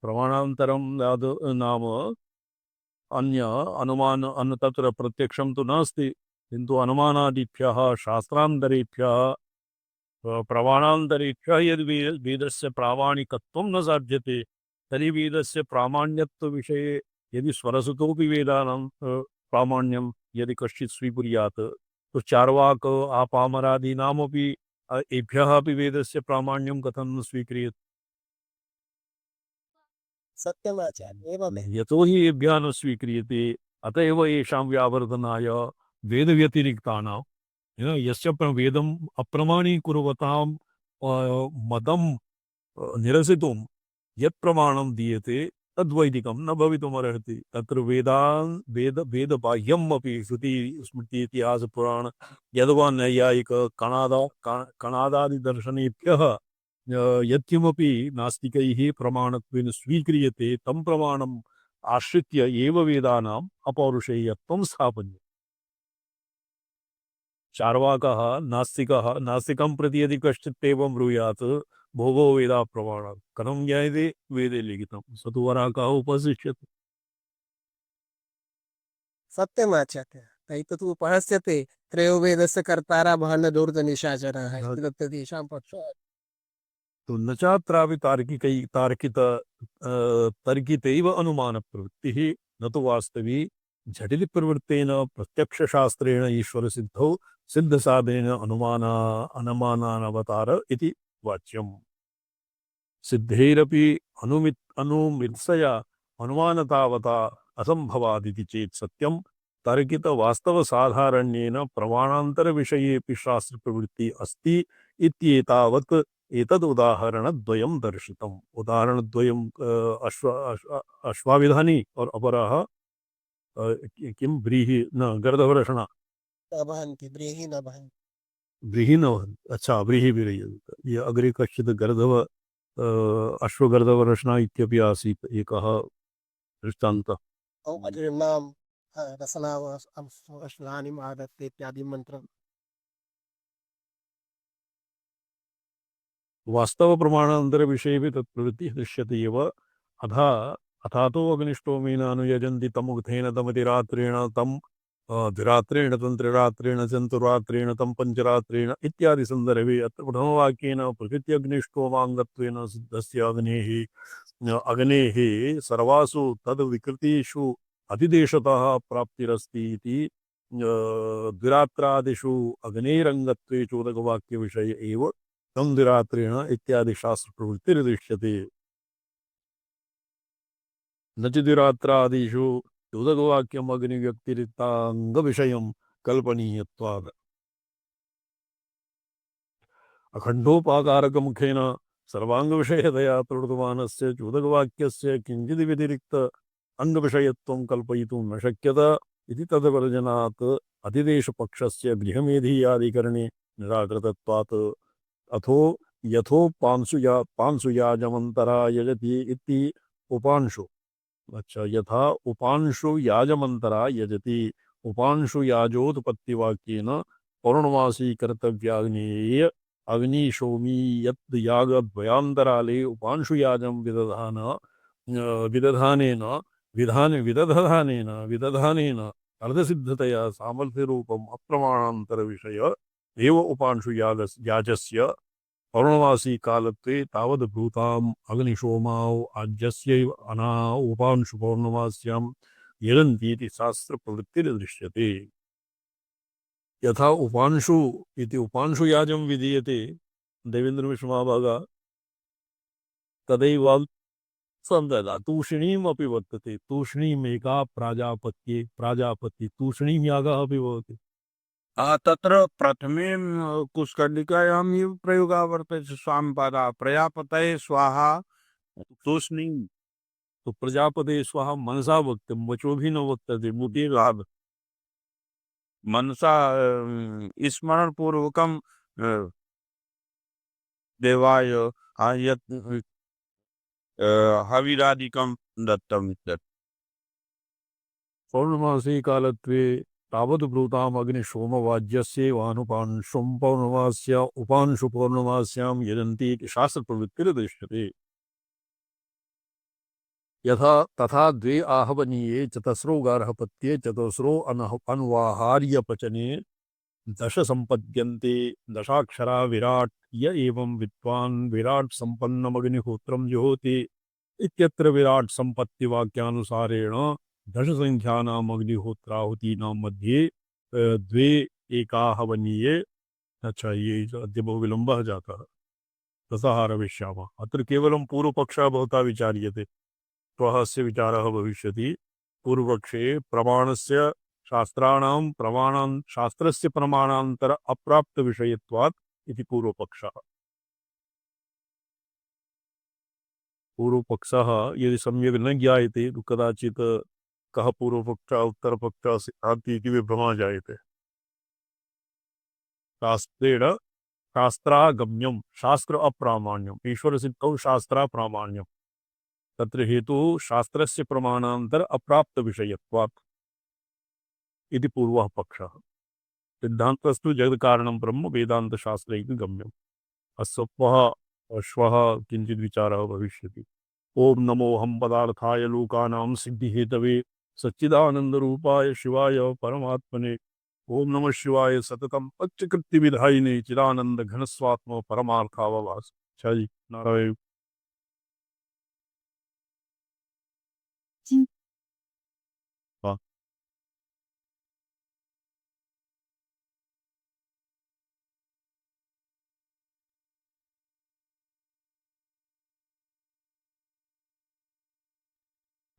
प्रमाणान्तरं नाम अन्य अनुमान अन्न तत्र प्रत्यक्षं तु नास्ति किन्तु अनुमानादिभ्यः शास्त्रान्तरेभ्यः प्रमाणान्तरेभ्यः यद् वेदस्य प्रामाणिकत्वं न साध्यते तर्हि वेदस्य प्रामाण्यत्वविषये यदि स्वरसुतोऽपि वेदानां प्रामाण्यं यदि कश्चित् स्वीकुर्यात् तो चार्वाक आपामरादीनामपि एभ्यः अपि वेदस्य प्रामाण्यं कथं न स्वीक्रियते सत्यमाचार्य एवमेव यतो हि एभ्यः न स्वीक्रियते अत एव येषां व्यावर्धनाय वेदव्यतिरिक्तानां यस्य वेदम् अप्रमाणीकुर्वतां मतं निरसितुं यत् प्रमाणं दीयते तद्वैदिकं न भवितुमर्हति तत्र वेदबाह्यम् अपि श्रुति स्मृति इतिहासपुराण यद्वा नैयायिक कणादादिदर्शनेभ्यः यत्किमपि नास्तिकैः प्रमाणत्वेन स्वीक्रियते तं प्रमाणम् आश्रित्य एव वेदानाम् अपौरुषेयत्वं स्थापनीयम् चार्वाकः नास्तिकः नास्तिकं प्रति यदि कश्चित् एवं ब्रूयात् भोगो वेदा प्रमाणात् कथं ज्ञायते वेदे लिखितं स तु वराकः उपशिष्यते। सत्यमाचार्य तैतत् उपहस्यते त्रयोवेदस्य कर्तारा बहन दूर्धनिशाचराः इति तत्र तेषां पक्षो। तो न चात्रापि तर्कितैव अनुमानप्रवृत्तिः न तु वास्तवी झटितिप्रवृत्तेन प्रत्यक्षशास्त्रेण ईश्वरसिद्धौ सिद्धसाधनेन अनुमानानवतार इति वाच्यम्। सिद्धैरपि अनुमित्सया अनुमानतावता असम्भवादिति चेत् सत्यं तर्कितवास्तवसाधारण्येन प्रमाणान्तरविषयेऽपि शास्त्रप्रवृत्तिः अस्ति इत्येतावत् एतदुदाहरणद्वयं दर्शितम्। उदाहरणद्वयं अश्वाविधानी और अपरः किं व्रीहि न गर्दभरषणा न वहन्ति व्रीहि न वहन्ति। व्रीहि न अच्छा व्रीहि विरही ये अग्रे कश्चित् गर्दभ अश्वगर्दभरषणा इत्यपि आसीत् एकः दृष्टान्तः। अजीर्णां रसनाव अश्वानिम् आदत्ते इत्यादि मंत्र। वास्तव प्रमाणांतर विषय भी तत्प्रवृत्ति दृश्यते एव अथा अथातो अग्निष्टोमेन अनुयजन्ति तमुग्धेन तमतिरात्रेण तम द्विरात्रेण तंत्रिरात्रेण चतुरात्रेण तम पंचरात्रेण इत्यादि संदर्भे अत्र प्रथमवाक्येन प्रकृत्यग्निष्टोमाङ्गत्वेन सिद्धस्य अग्नेः सर्वासु तद्विकृतिषु अतिदेशतः प्राप्तिरस्ति इति द्विरात्रादिषु अग्नेरङ्गत्वे चोदकवाक्यविषये एव तम द्विरात्रेण इत्यादि शास्त्र प्रवृत्तिर्दृश्यते। न च द्विरात्रादिषु चोदकवाक्यम् अग्निव्यक्तिरिक्ताङ्गविषयं कल्पनीयत्वात्। अखण्डोपाकारकमुखेन सर्वाङ्गविषयतया प्रवृतमानस्य चोदकवाक्यस्य किञ्चिद् व्यतिरिक्त अङ्गविषयत्वं कल्पयितुं न शक्यत इति तद्वर्जनात् अतिदेशपक्षस्य गृहमेधीयादिकरणे निराकृतत्वात्। अथो पांशुयाजमंतरा यजति इति उपांशु अच्छा यथा उपांशु याजमंतरा यजति उपांशु याजोत्पत्तिवाक्येन पौर्णमासी कर्तव्याग्नेय अग्निशोमी यत् यागद्वयान्तराले उपांशु याजं विदधानेन अर्धसिद्धतया सामर्थ्यरूपम् अप्रमाणान्तर विषय एव उपांशु याजस्य पौर्णमासी कालत्वे तावद् भूताम् अग्निशोमाौ आज्यस्यैव अना उपांशु पौर्णमास्यां यजन्तीति शास्त्रप्रवृत्तिर्दृश्यते। यथा उपांशु इति उपांशु याजं विधीयते देवेन्द्रमिश्रमहाभागा तदैव संददा तूष्णीम् अपि वर्तते। तूष्णीमेका प्राजापत्ये तूष्णीं यागः अपि भवति। तत्र प्रथमे कुष्कर्णिकायां एव प्रयोगः वर्तते स्वामिपादा प्रजापतये स्वाहा तूष्णीं। तो प्रजापते स्वाहा मनसा वक्तव्यं वचो भी न वक्तव्य मुटे लाभ मनसा स्मरण पूर्वकम देवाय हविरादिकं दत्तम् इत्यर्थः। पौर्णमासी कालत्वे तावद् ब्रूताम् अग्निशोमवाज्यस्यैवानुपांशुं पौर्णमास्य उपांशु पौर्णमास्यां यजन्ति इति शास्त्रप्रवृत्तिर्दृश्यते। यथा तथा द्वे आहवनीये चतस्रो गार्हपत्ये चतस्रो अन्वाहार्यपचने दश संपद्यन्ते दशाक्षरा विराट य एवं विद्वान् विराट संपन्नमग्निहोत्रं जुहोति इत्यत्र विराट संपत्ति वाक्यानुसारेण दश संख्यानाम् अग्निहोत्राहुतीनां मध्ये द्वे एकाहवनीये। अच्छा ये अद्य बहु विलम्बः जातः ततः आरविष्यामः। अत्र केवलं पूर्वपक्षः भवता विचार्यते श्वः अस्य विचारः भविष्यति। पूर्वपक्षे प्रमाणस्य शास्त्रस्य प्रमाणान्तर अप्राप्त विषयत्वात् इति पूर्वपक्षः। पूर्वपक्षः यदि सम्यक् न ज्ञायते तो कदाचित् कः पूर्वपक्षः उत्तरपक्षः सिद्धान्ति इति विभ्रमः जायते। शास्त्रेण शास्त्रागम्यं शास्त्र अप्रामाण्यम् ईश्वरसिद्धौ शास्त्राप्रामाण्यम् तत्र हेतुः शास्त्रस्य प्रमाणान्तर अप्राप्त विषयत्वात् इति पूर्वः पक्षः। सिद्धांतस्तु जगत् कारणं ब्रह्म वेदांत शास्त्रे गम्यम् अस्वः अश्वः किंचित विचारः भविष्यति। ओम नमो हम पदार्थाय लोकानां सिद्धिहेतवे सच्चिदानंद रूपाय शिवाय परमात्मने ओम नमः शिवाय सततम पच्चकृत्य विधायिने चिदानंद घनस्वात्म परमार्थावभास। अच्छा जी, नारायण।